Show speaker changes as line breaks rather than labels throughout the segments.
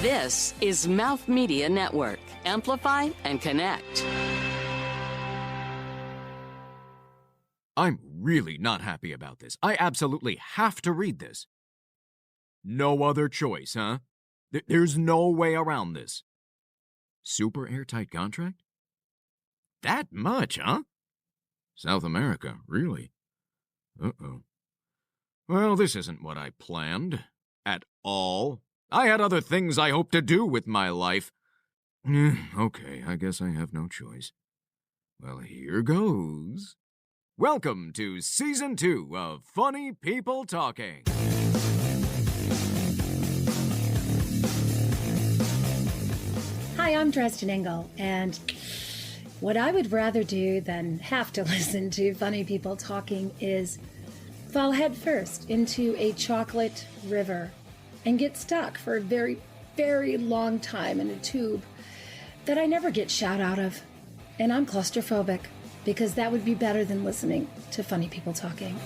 This is Mouth Media Network. Amplify and connect.
I'm really not happy about this. I absolutely have to read this. No other choice, huh? There's no way around this. Super airtight contract? That much, huh? South America, really? Uh-oh. Well, this isn't what I planned. At all. I had other things I hoped to do with my life. Okay, I guess I have no choice. Well, here goes. Welcome to Season 2 of Funny People Talking.
Hi, I'm Dresden Engle, and what I would rather do than have to listen to funny people talking is fall headfirst into a chocolate river and get stuck for a very, very long time in a tube that I never get shot out of. And I'm claustrophobic, because that would be better than listening to funny people talking.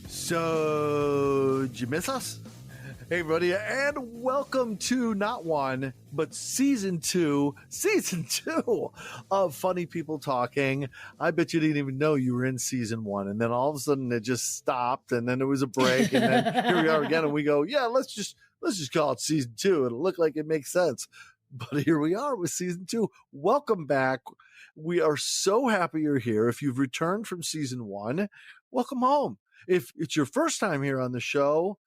So, did you miss us? Hey, everybody, and welcome to not one, but season two of Funny People Talking. I bet you didn't even know you were in season one, and then all of a sudden it just stopped, and then there was a break, and then here we are again, and we go, yeah, let's just call it season two. It'll look like it makes sense. But here we are with season two. Welcome back. We are so happy you're here. If you've returned from season one, welcome home. If it's your first time here on the show,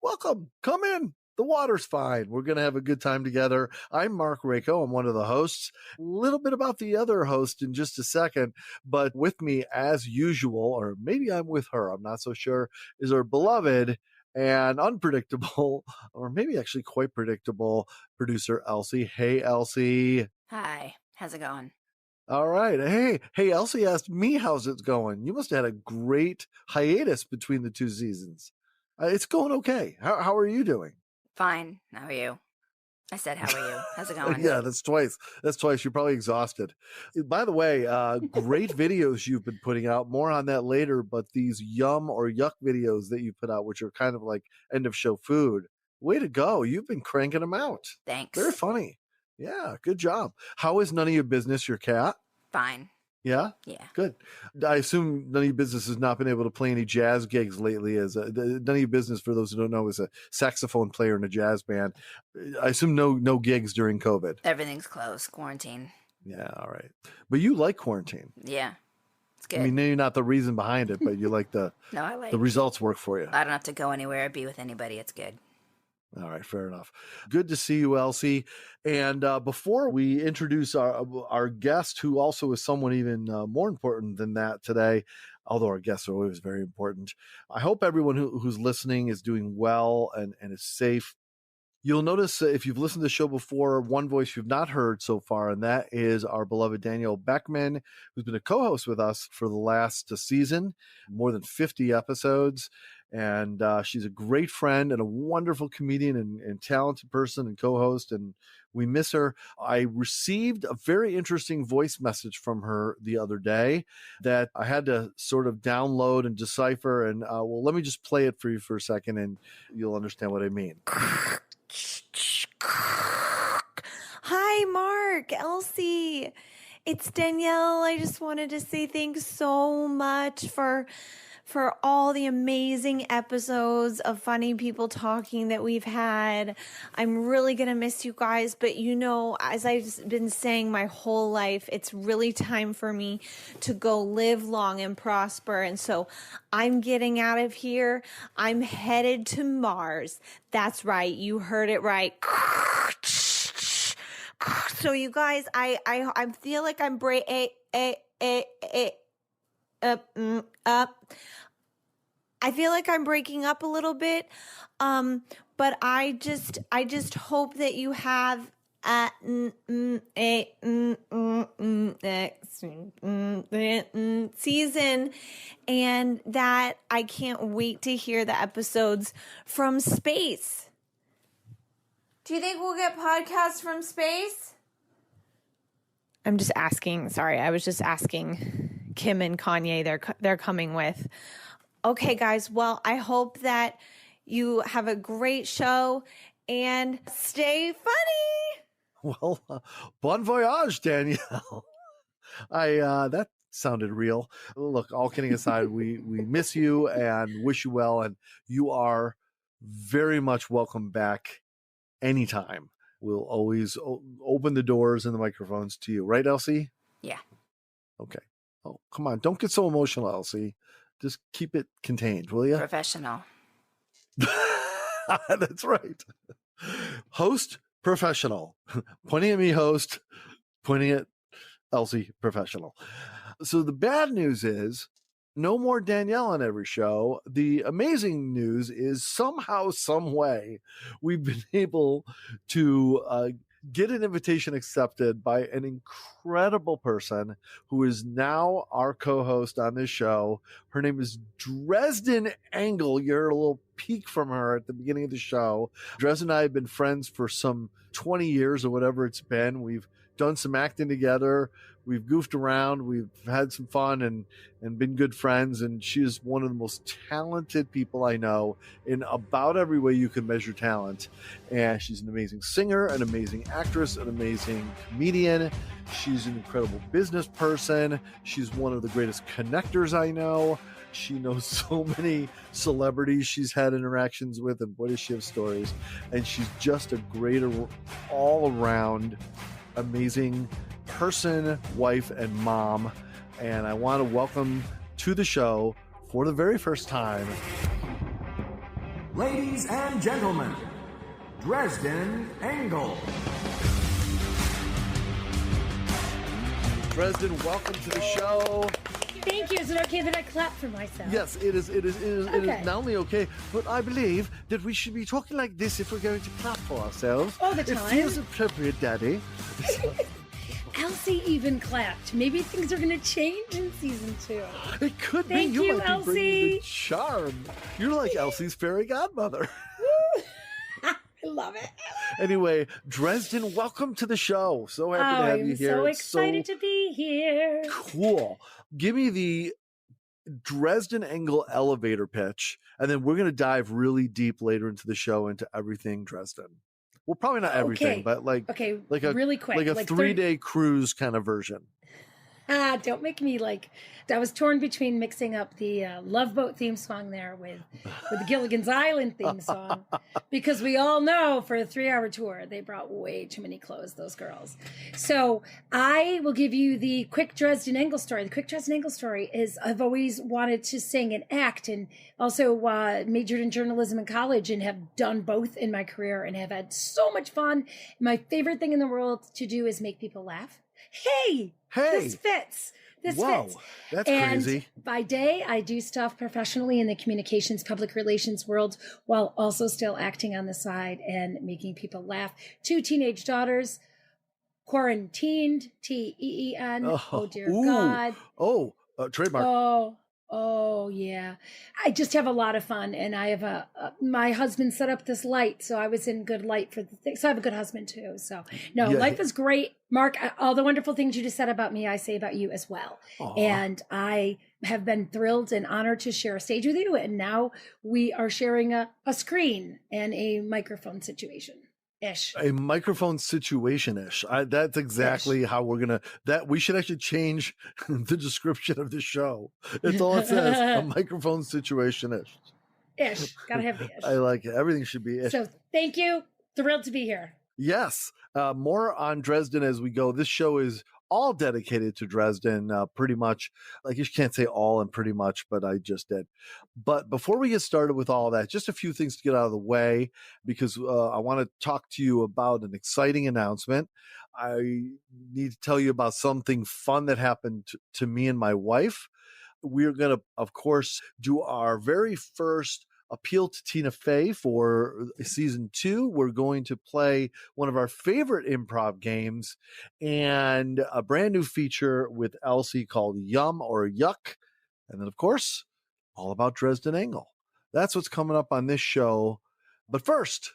welcome. Come in. The water's fine. We're going to have a good time together. I'm Marc Rako. I'm one of the hosts. A little bit about the other host in just a second, but with me as usual, or maybe I'm with her, I'm not so sure, is our beloved and unpredictable, or maybe actually quite predictable, producer Elsie. Hey, Elsie.
Hi. How's it going?
All right. Hey, Elsie asked me how's it going. You must have had a great hiatus between the two seasons. It's going okay. How are you doing?
Fine. How are you? I said, how are you? How's it going?
Yeah, that's twice. You're probably exhausted. By the way, great videos you've been putting out. More on that later, but these yum or yuck videos that you put out, which are kind of like end of show food. Way to go. You've been cranking them out.
Thanks.
Very funny. Yeah, good job. How is None of Your Business, your cat?
Fine.
Yeah?
Yeah.
Good. I assume None of Your Business has not been able to play any jazz gigs lately. None of Your Business, for those who don't know, is a saxophone player in a jazz band. I assume no gigs during COVID.
Everything's closed. Quarantine.
Yeah, all right. But you like quarantine.
Yeah. It's good.
I mean, maybe not the reason behind it, but you like the
No, I like
the results work for you.
I don't have to go anywhere or be with anybody. It's good.
All right, fair enough. Good to see you, Elsie. And before we introduce our guest, who also is someone even more important than that today, although our guests are always very important, I hope everyone who's listening is doing well and is safe. You'll notice if you've listened to the show before, one voice you've not heard so far, and that is our beloved Danielle Beckman, who's been a co-host with us for the last season, more than 50 episodes. And she's a great friend and a wonderful comedian and talented person and co-host, and we miss her. I received a very interesting voice message from her the other day that I had to sort of download and decipher. And well, let me just play it for you for a second, and you'll understand what I mean.
Hi, Marc, Elsie. It's Danielle. I just wanted to say thanks so much for all the amazing episodes of Funny People Talking that we've had. I'm really going to miss you guys, but you know, as I've been saying my whole life, it's really time for me to go live long and prosper. And so I'm getting out of here. I'm headed to Mars. That's right. You heard it right. So you guys, I feel like I'm I feel like I'm breaking up a little bit, but I just hope that you have season, and that I can't wait to hear the episodes from space. Do you think we'll get podcasts from space? I'm just asking. Sorry, I was just asking Kim and Kanye. They're coming with Okay, guys. Well, I hope that you have a great show and stay funny.
Well, bon voyage, Danielle. That sounded real. Look, all kidding aside, we miss you and wish you well, and you are very much welcome back anytime. We'll always open the doors and the microphones to you, right, Elsie?
Yeah.
Okay. Oh, come on, don't get so emotional, Elsie. Just keep it contained, will you?
Professional.
That's right. Host, professional. Pointing at me, host. Pointing at Elsie, professional. So the bad news is no more Danielle on every show. The amazing news is somehow, some way, we've been able to get an invitation accepted by an incredible person who is now our co-host on this show. Her name is Dresden Engle. You heard a little peek from her at the beginning of the show. Dresden and I have been friends for some 20 years or whatever it's been. We've done some acting together. We've goofed around. We've had some fun and been good friends. And she is one of the most talented people I know in about every way you can measure talent. And she's an amazing singer, an amazing actress, an amazing comedian. She's an incredible business person. She's one of the greatest connectors I know. She knows so many celebrities she's had interactions with, and boy, does she have stories. And she's just a great all-around amazing person, wife, and mom. And I want to welcome to the show for the very first time,
Ladies and gentlemen, Dresden Engle.
Dresden, welcome to the show.
Thank you. Is it okay that I clap for myself?
Yes, it is. It is
Okay.
not only okay, but I believe that we should be talking like this if we're going to clap for ourselves.
All the
It
time.
feels appropriate, Daddy.
Elsie even clapped. Maybe things are going to change in season 2.
It could
Thank
be. You
you,
might be bringing the
Elsie.
charm. You're like Elsie's fairy godmother.
I love it.
Anyway, Dresden, welcome to the show. So happy to have you
I'm
here.
so
It's
excited to be here.
Cool. Give me the Dresden Engle elevator pitch, and then we're going to dive really deep later into the show into everything Dresden. Well, probably not everything,
Okay.
but like a
really quick.
like a 3-day cruise kind of version.
Don't make me like. I was torn between mixing up the Love Boat theme song there with the Gilligan's Island theme song, because we all know for a 3-hour tour they brought way too many clothes, those girls. So I will give you the quick Dresden Engle story. The quick Dresden Engle story is I've always wanted to sing and act, and also majored in journalism in college and have done both in my career and have had so much fun. My favorite thing in the world to do is make people laugh. Hey, this fits. This
Whoa,
fits.
that's
And
crazy.
by day, I do stuff professionally in the communications, public relations world, while also still acting on the side and making people laugh. 2 teenage daughters, quarantined, TEEN. Oh, dear
ooh.
God.
Oh, trademark.
Oh, yeah. I just have a lot of fun, and I have my husband set up this light, so I was in good light for the thing. So I have a good husband too. So no,
Yeah.
life is great. Marc, all the wonderful things you just said about me, I say about you as well.
Aw.
And I have been thrilled and honored to share a stage with you. And now we are sharing a screen and a microphone situation. Ish.
A microphone situation-ish. That's exactly how we're gonna. That we should actually change the description of the show. That's all it says. A microphone situation-ish.
Ish. Gotta have the ish.
I like it. Everything should be ish.
So thank you. Thrilled to be here.
Yes. More on Dresden as we go. This show is all dedicated to Dresden, pretty much. Like, you can't say all and pretty much, but I just did. But before we get started with all that, just a few things to get out of the way, because I want to talk to you about an exciting announcement. I need to tell you about something fun that happened to me and my wife. We're going to, of course, do our very first appeal to Tina Fey for season 2. We're going to play one of our favorite improv games and a brand new feature with Elsie called Yum or Yuck. And then, of course, all about Dresden Engle. That's what's coming up on this show. But first,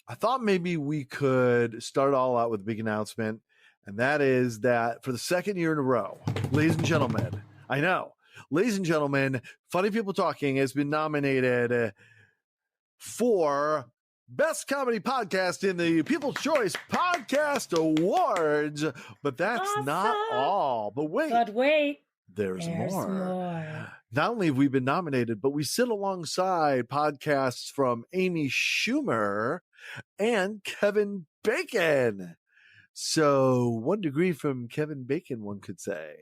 I thought maybe we could start all out with a big announcement. And that is that for the second year in a row, ladies and gentlemen, I know, Ladies and gentlemen, Funny People Talking has been nominated for Best Comedy Podcast in the People's Choice Podcast Awards. But that's not all. But wait. There's more. Not only have we been nominated, but we sit alongside podcasts from Amy Schumer and Kevin Bacon. So 1 degree from Kevin Bacon, one could say.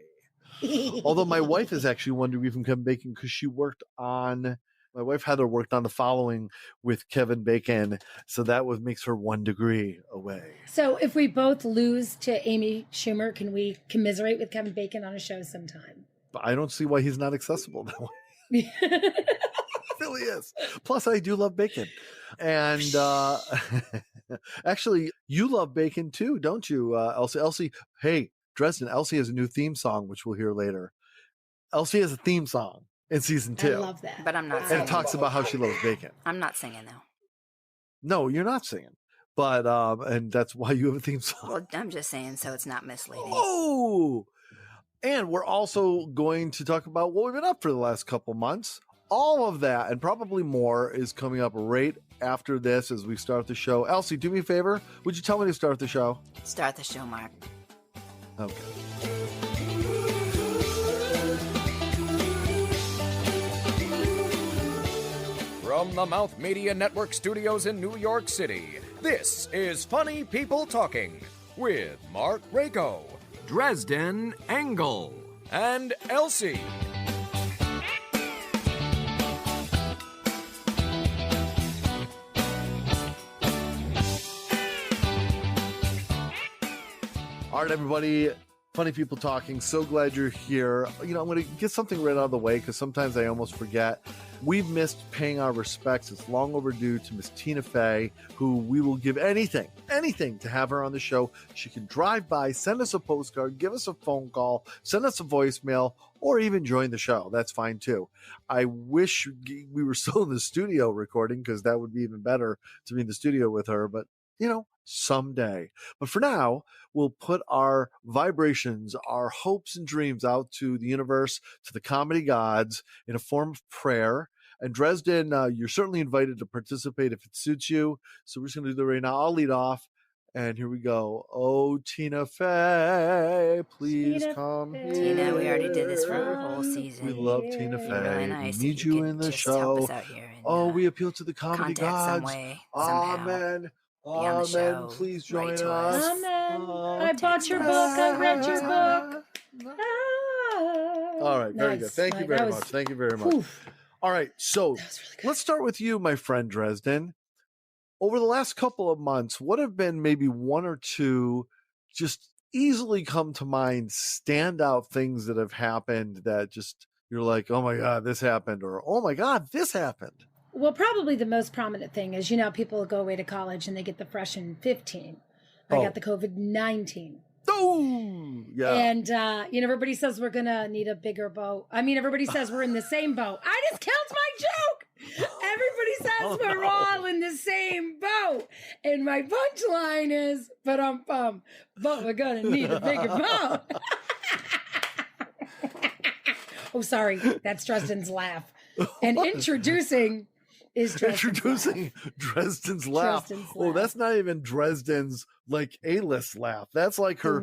Although my wife is actually 1 degree from Kevin Bacon because my wife Heather worked on The Following with Kevin Bacon. So that makes her 1 degree away.
So if we both lose to Amy Schumer, can we commiserate with Kevin Bacon on a show sometime?
But I don't see why he's not accessible that way. Really is. Plus, I do love bacon. And actually, you love bacon too, don't you, Elsie? Elsie, hey, Dresden, Elsie has a new theme song, which we'll hear later. Elsie has a theme song in season 2.
I love that.
But I'm not
And
singing.
it talks about how she loves bacon.
I'm not singing, though.
No, you're not singing. But, and that's why you have a theme song.
Well, I'm just saying so it's not misleading.
Oh! And we're also going to talk about what we've been up for the last couple months. All of that and probably more is coming up right after this as we start the show. Elsie, do me a favor. Would you tell me to start the show?
Start the show, Mark.
Okay.
From the Mouth Media Network studios in New York City, this is Funny People Talking with Marc Rako, Dresden Engle, and Elsie.
All right, everybody. Funny People Talking. So glad you're here. I'm going to get something right out of the way because sometimes I almost forget. We've missed paying our respects. It's long overdue to Miss Tina Fey, who we will give anything to have her on the show. She can drive by, send us a postcard, give us a phone call, send us a voicemail, or even join the show. That's fine too. I wish we were still in the studio recording because that would be even better to be in the studio with her. But someday. But for now, we'll put our vibrations, our hopes and dreams out to the universe, to the comedy gods in a form of prayer. And Dresden, you're certainly invited to participate if it suits you. So we're just going to do that right now. I'll lead off. And here we go. Oh, Tina Fey, please come here.
Tina, we already did this for a whole season.
We love Tina Fey.
Really nice.
We need you in the
just help
show.
us out here and,
We appeal to the comedy
contact
gods.
some way, somehow.
Amen.
on the show,
Please
write
join
to
us.
us.
Amen.
Oh,
I bought your book. I read your book.
All right, very
Nice.
good. Thank you very much. Thank you very much.
Oof,
All right, so
that was really good.
let's start with you, my friend Dresden. Over the last couple of months, what have been maybe one or two just easily come to mind standout things that have happened that just you're like, oh my God, this happened, or oh my God, this happened?
Well, probably the most prominent thing is, people go away to college and they get the fresh in 15. I got the COVID-19.
Oh, yeah.
And, everybody says we're going to need a bigger boat. I mean, everybody says we're in the same boat. I just killed my joke. Everybody says we're all in the same boat. And my punchline is, but we're going to need a bigger boat. Oh, sorry. That's Dresden's laugh. And introducing is
Introducing Dresden's laugh. Oh, that's not even Dresden's A-list laugh. That's like her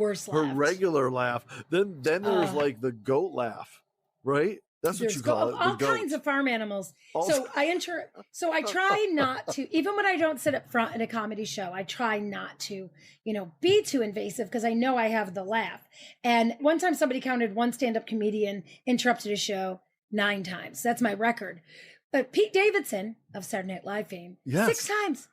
regular laugh. Then there's the goat laugh, right? That's what you call it.
All kinds of farm animals. So I try not to, even when I don't sit up front in a comedy show, I try not to, be too invasive because I know I have the laugh. And one time somebody counted one stand-up comedian interrupted a show 9 times. That's my record. But Pete Davidson of Saturday Night Live fame, 6 times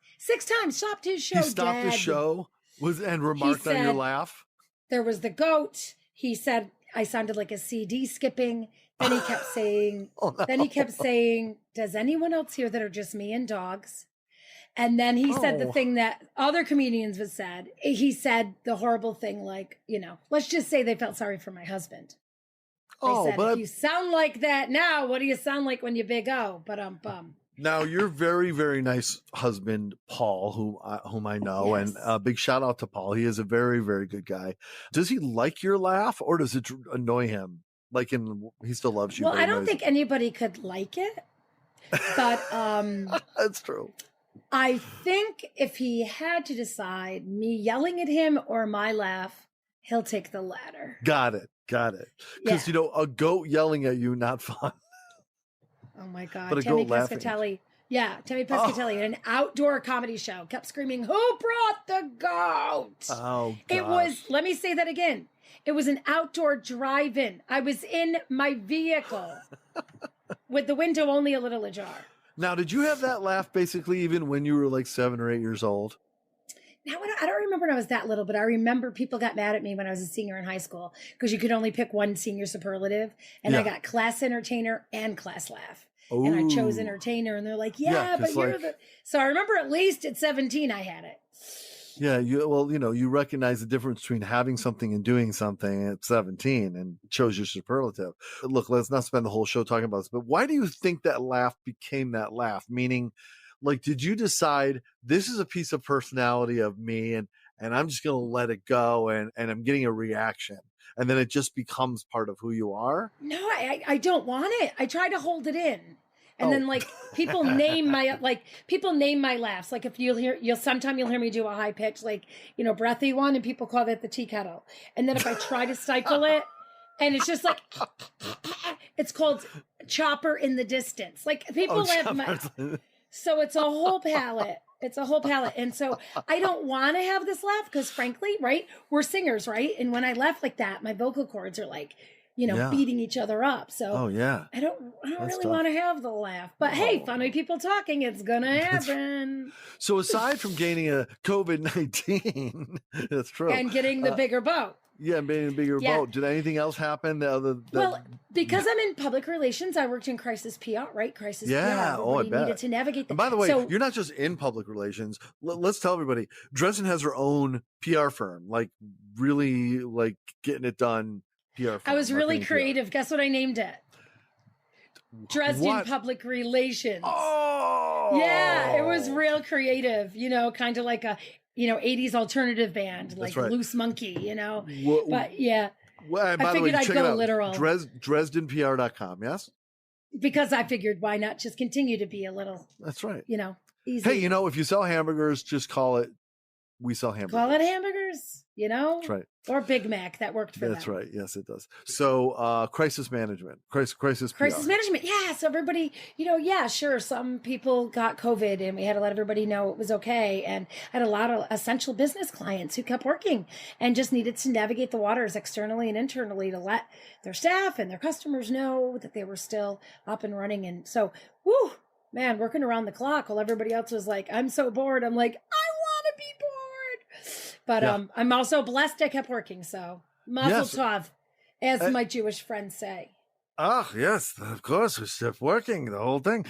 stopped his show.
He stopped the show and remarked on your laugh.
There was the goat. He said I sounded like a CD skipping. Then he kept saying, does anyone else hear that are just me and dogs? And then he said the thing that other comedians have said. He said the horrible thing, let's just say they felt sorry for my husband. They said, if you sound like that now, what do you sound like when you're big O? But
Now, your very, very nice husband, Paul, whom I know,
Yes.
and a big shout out to Paul. He is a very, very good guy. Does he like your laugh or does it annoy him? Like he still loves you.
Well,
but
I don't think anybody could like it, but
that's true.
I think if he had to decide me yelling at him or my laugh, he'll take the latter.
Got it. Because a goat yelling at you, not fun.
Oh my God.
But a
Tammy
goat laughing.
Pescatelli. Yeah, Tammy Pescatelli at an outdoor comedy show kept screaming, "Who brought the goat?"
Oh,
gosh. It was, let me say that again. It was an outdoor drive-in. I was in my vehicle with the window only a little ajar.
Now, did you have that laugh basically even when you were like 7 or 8 years old?
Now, I don't remember when I was that little, but I remember people got mad at me when I was a senior in high school because you could only pick one senior superlative. And I got class entertainer and class laugh. Ooh. And I chose entertainer, and they're like, but you're the... So I remember at least at 17, I had it.
Yeah, you recognize the difference between having something and doing something at 17 and chose your superlative. Look, let's not spend the whole show talking about this, but why do you think that laugh became that laugh? Meaning, like, did you decide this is a piece of personality of me and I'm just going to let it go and I'm getting a reaction? And then it just becomes part of who you are? No,
I don't want it. I try to hold it in. And then like people name my laughs. Like if you'll hear me do a high pitch, like, breathy one, and people call that the tea kettle. And then if I try to stifle it, and it's just like, it's called chopper in the distance. Like people laugh. So it's a whole palette. And so I don't want to have this laugh because frankly, right, we're singers, right? And when I laugh like that, my vocal cords are like, beating each other up. So I don't really want to have the laugh. But hey, funny people talking, it's gonna happen.
So aside from gaining a COVID-19, that's true.
And getting the bigger boat.
Yeah, being a bigger boat. Did anything else happen?
Well, because I'm in public relations, I worked in crisis PR, right? Crisis PR.
I bet.
Needed to navigate that.
And by the way, you're not just in public relations. Let's tell everybody, Dresden has her own PR firm, like really like getting it done PR firm.
I was really creative. PR. Guess what I named it? Dresden Public Relations.
Oh!
Yeah, it was real creative, kind of like a... 80s alternative band, like Loose Monkey, but yeah.
Well,
I figured I'd go literal.
DresdenPR.com, yes?
Because I figured why not just continue to be a little,
that's right.
Easy.
Hey, if you sell hamburgers, just call it, we sell hamburgers.
Call it hamburgers,
That's right.
Or Big Mac, that worked for them.
That's right. Yes, it does. So crisis management, crisis
management. Yeah. So everybody, sure. Some people got COVID and we had to let everybody know it was okay. And I had a lot of essential business clients who kept working and just needed to navigate the waters externally and internally to let their staff and their customers know that they were still up and running. And so, man, working around the clock while everybody else was like, I'm so bored. I'm like, I want to be bored. But I'm also blessed I kept working, so mazel tov, as my Jewish friends say.
Ah, yes, of course, we kept working, the whole thing.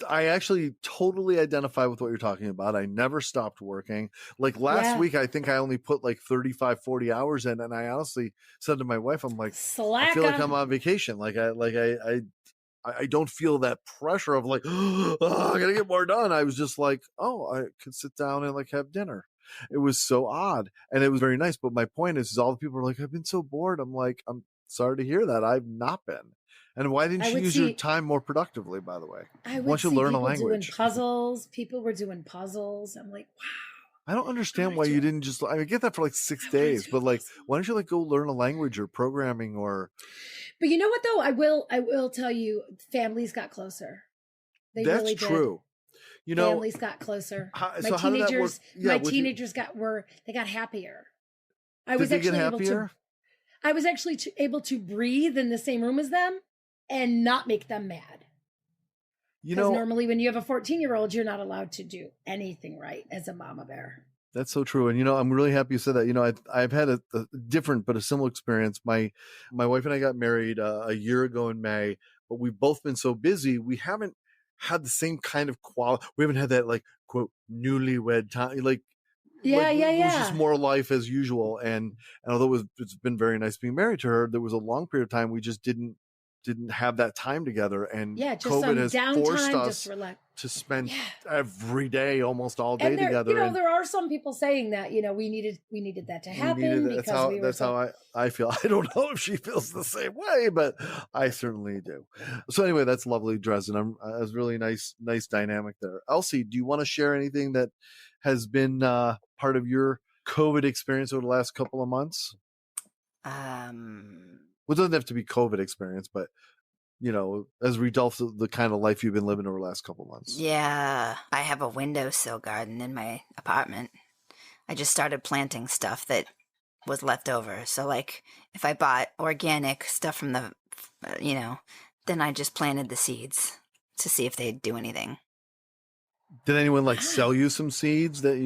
I actually totally identify with what you're talking about. I never stopped working. Like last week, I think I only put like 35, 40 hours in, and I honestly said to my wife, I'm like, I feel like I'm on vacation. I don't feel that pressure of like, I gotta get more done. I was just like, I could sit down and like have dinner. It was so odd and it was very nice. But my point is all the people are like, I've been so bored. I'm like, I'm sorry to hear that. I've not been. And why didn't you use your time more productively, by the way?
Once you learn a language. Doing puzzles. People were doing puzzles. I'm like, wow.
I don't understand why you didn't just, I get that for like 6 days, but like, why don't you like go learn a language or programming or.
But you know what though? I will tell you, families got closer. They really did.
That's true.
Families got closer. My teenagers got happier. I was actually able to breathe in the same room as them and not make them mad. Because normally when you have a 14-year-old, you're not allowed to do anything right as a mama bear.
That's so true. And, I'm really happy you said that. I've had a different but a similar experience. My wife and I got married a year ago in May, but we've both been so busy. We haven't had the same kind of quality. We haven't had that like, quote, newlywed time. It was just more life as usual. And although it's been very nice being married to her, there was a long period of time we just didn't have that time together. And
just
COVID has forced us to spend every day, almost all day together.
There are some people saying that, we needed that to happen
that's how I feel. I don't know if she feels the same way, but I certainly do. So anyway, that's lovely, Dresden. It's really nice dynamic there. Elsie, do you want to share anything that has been part of your COVID experience over the last couple of months? Well, it doesn't have to be COVID experience, but as a result of the kind of life you've been living over the last couple of months.
Yeah, I have a windowsill garden in my apartment. I just started planting stuff that was left over. So, like, if I bought organic stuff from the, then I just planted the seeds to see if they'd do anything.
Did anyone sell you some seeds that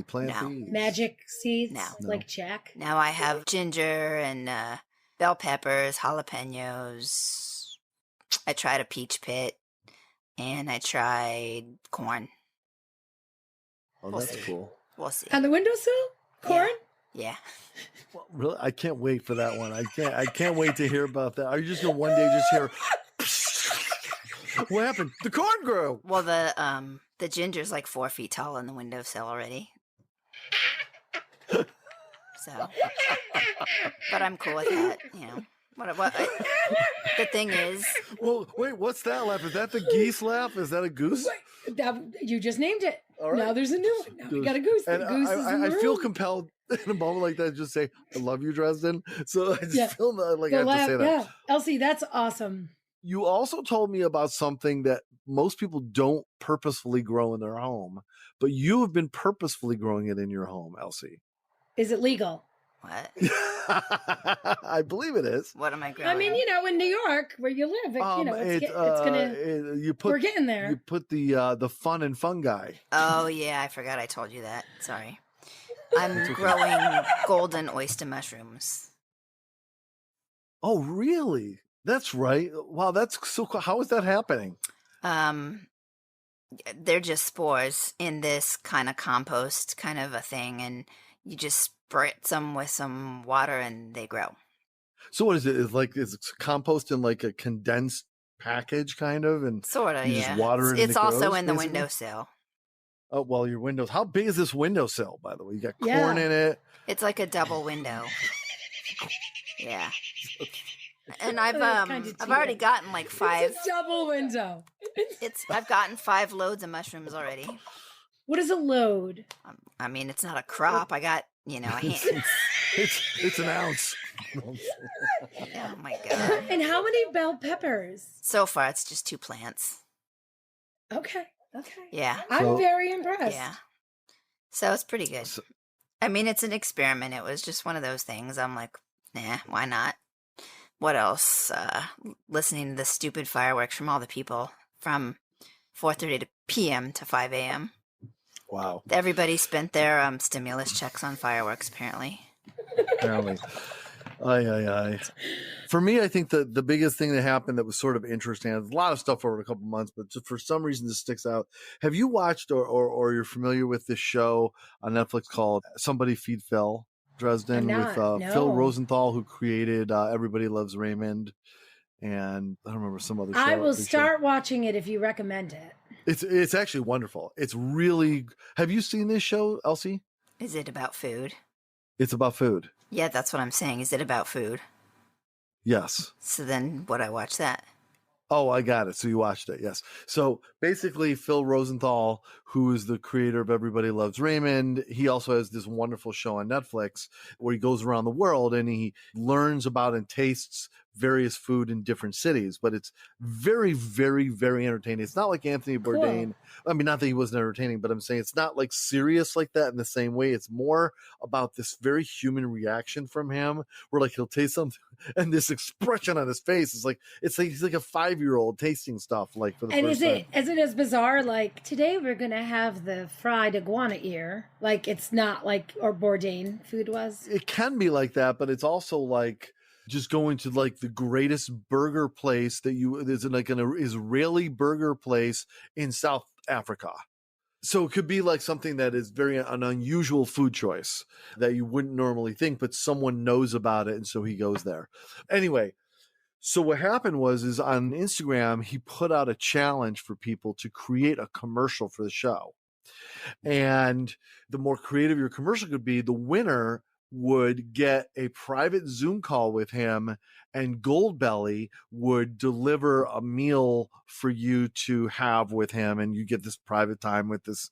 plant these?
Magic seeds?
No.
Like Jack?
Now I have ginger and bell peppers, jalapenos. I tried a peach pit, and I tried corn.
Oh, that's cool.
We'll see.
On the windowsill? Corn?
Yeah.
Well, really, I can't wait for that one. I can't wait to hear about that. Are you just gonna one day just hear? What happened? The corn grew.
Well, the ginger's 4 feet tall on the windowsill already. So, but I'm cool with that. The thing is...
Well, wait, what's that laugh? Is that the geese laugh? Is that a goose?
You just named it.
All right.
Now there's a new one. Now we got a goose.
And
the goose is in the
I feel
room.
compelled in a moment like that to just say, I love you, Dresden. So I just feel like I have to say that.
Yeah. Elsie, that's awesome.
You also told me about something that most people don't purposefully grow in their home, but you have been purposefully growing it in your home, Elsie.
Is it legal?
What?
I believe it is.
What am I growing?
I mean, in New York where you live, it's gonna. We're getting there.
You put the fun and fungi.
Oh yeah, I forgot I told you that. Sorry. I'm growing golden oyster mushrooms.
Oh really? That's right. Wow, that's so cool. How is that happening?
They're just spores in this kind of compost kind of a thing, and you just spritz them with some water and they grow.
So what is it? Is compost in a condensed package kind of? And
sort of, yeah.
Just water it.
It's also
grows,
in the
basically?
Windowsill.
Oh, well, your windows. How big is this windowsill, by the way? You got corn in it.
It's like a double window. Yeah. And I've already gotten 5.
It's a double window.
I've gotten 5 loads of mushrooms already.
What is a load?
I mean, it's not a crop. I got a hand.
It's an ounce.
Oh my god!
And how many bell peppers?
So far, it's just 2 plants.
Okay.
Yeah.
I'm very impressed.
Yeah. So it's pretty good. I mean, it's an experiment. It was just one of those things. I'm like, nah, why not? What else? Listening to the stupid fireworks from all the people from 4:30 p.m. to 5 a.m.
Wow.
Everybody spent their stimulus checks on fireworks, apparently.
Apparently. Aye. For me, I think the biggest thing that happened that was sort of interesting, there's a lot of stuff over a couple months, but just for some reason this sticks out. Have you watched or you're familiar with this show on Netflix called Somebody Feed Phil? Dresden with Phil Rosenthal, who created Everybody Loves Raymond, and I don't remember some other show.
I will start watching it if you recommend it.
It's actually wonderful. It's really. Have you seen this show, Elsie?
Is it about food?
It's about food.
Yeah, that's what I'm saying. Is it about food?
Yes.
So then would I watch that?
Oh, I got it. So you watched it. Yes. So basically, Phil Rosenthal, who is the creator of Everybody Loves Raymond, he also has this wonderful show on Netflix where he goes around the world and he learns about and tastes various food in different cities. But it's very, very, very entertaining. It's not like Anthony Bourdain. Cool. I mean, not that he wasn't entertaining, but I'm saying it's not serious like that in the same way. It's more about this very human reaction from him where he'll taste something and this expression on his face is he's like a 5-year-old tasting stuff for the first time.
And is it as bizarre today we're going to have the fried iguana ear? It's not or Bourdain food was?
It can be like that, but it's also just going to the greatest burger place there's an Israeli burger place in South Africa. So it could be something that is an unusual food choice that you wouldn't normally think, but someone knows about it. And so he goes there. Anyway, So what happened is on Instagram, he put out a challenge for people to create a commercial for the show. And the more creative your commercial could be, the winner would get a private Zoom call with him, and Goldbelly would deliver a meal for you to have with him, and you get this private time with this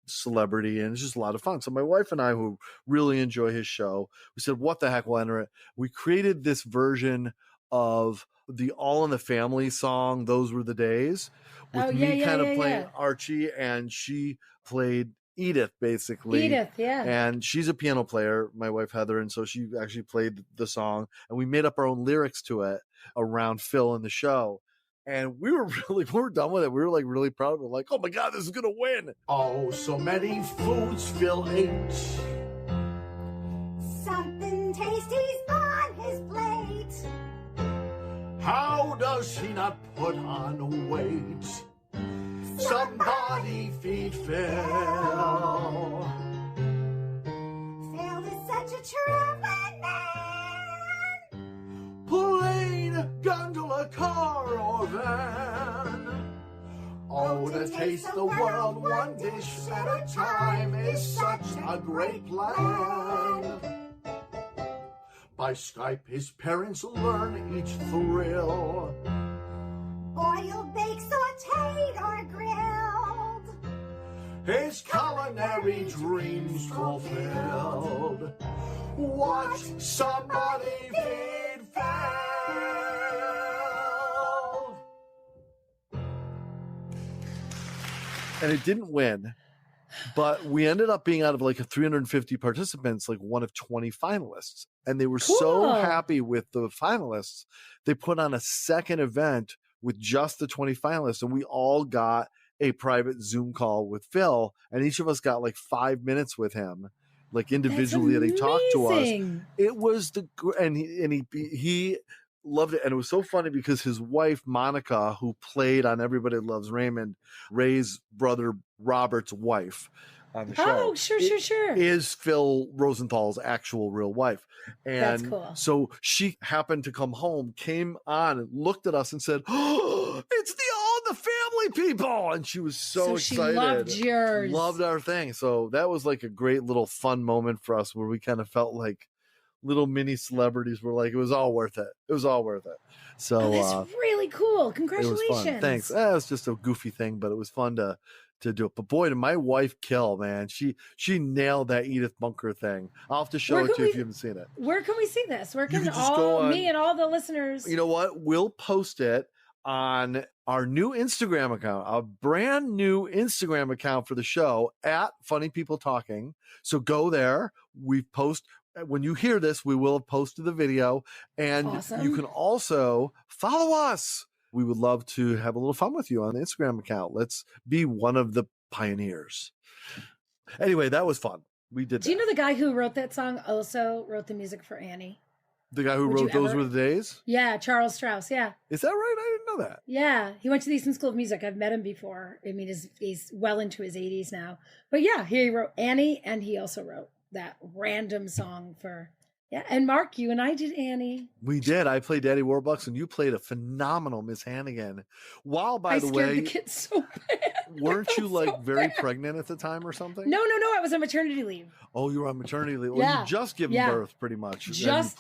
celebrity, and it's just a lot of fun. So my wife and I, who really enjoy his show, we said, what the heck, we'll enter it. We created this version of the All in the Family song, Those Were the Days, with me playing Archie, and she played Edith, basically.
Edith, yeah.
And she's a piano player, my wife Heather, and so she actually played the song, and we made up our own lyrics to it around Phil in the show. And we were done with it. We were like really proud. We're like, oh my God, this is gonna win.
Oh, so many foods Phil ate.
Something tasty's on his plate.
How does he not put on weight? Somebody feed Phil.
Phil is such a terrific man.
Plane, gondola, car, or van. Oh, to taste the world one dish at a time is such a great plan. By Skype, his parents learn each thrill.
Boiled, baked, sauteed, or grilled.
His culinary dreams fulfilled. Watch somebody feed Phil.
And it didn't win, but we ended up being, out of like 350 participants, like one of 20 finalists. And they were so happy with the finalists, they put on a second event with just the 20 finalists, and we all got a private Zoom call with Phil, and each of us got like 5 minutes with him, like individually, that he talked to us. It was he loved it. And it was so funny because his wife, Monica, who played on Everybody Loves Raymond, Ray's brother Robert's wife on the show.
Oh, sure.
Is Phil Rosenthal's actual real wife. And
that's cool.
So she happened to come home, came on and looked at us and said, oh, it's the All in the Family people. And she was so excited.
She loved yours.
Loved our thing. So that was like a great little fun moment for us where we kind of felt like little mini celebrities. Were like, it was all worth it. It was all worth it. So
that's really cool. Congratulations.
It was fun. Thanks. It was just a goofy thing, but it was fun to do it. But boy, did my wife kill, man. She nailed that Edith Bunker thing. I'll have to show it to you if you haven't seen it.
Where can we see this? Where can me and all the listeners?
You know what? We'll post it on our new Instagram account, a brand new Instagram account for the show at Funny People Talking. So go there. When you hear this, we will have posted the video, and you can also follow us. We would love to have a little fun with you on the Instagram account. Let's be one of the pioneers. Anyway, that was fun. We did that.
Do you know the guy who wrote that song also wrote the music for Annie?
The guy who wrote Those Were the Days?
Yeah, Charles Strauss, yeah.
Is that right? I didn't know that.
Yeah, he went to the Eastman School of Music. I've met him before. I mean, he's well into his 80s now. But yeah, he wrote Annie, and he also wrote that random song for... Yeah, and Marc, you and I did Annie.
We did. I played Daddy Warbucks, and you played a phenomenal Miss Hannigan. While, by the way,
I scared the kids so bad.
Weren't you like very pregnant at the time or something?
No. I was on maternity leave.
Oh, you were on maternity leave.
Yeah.
Well, you just given birth, pretty much.
Just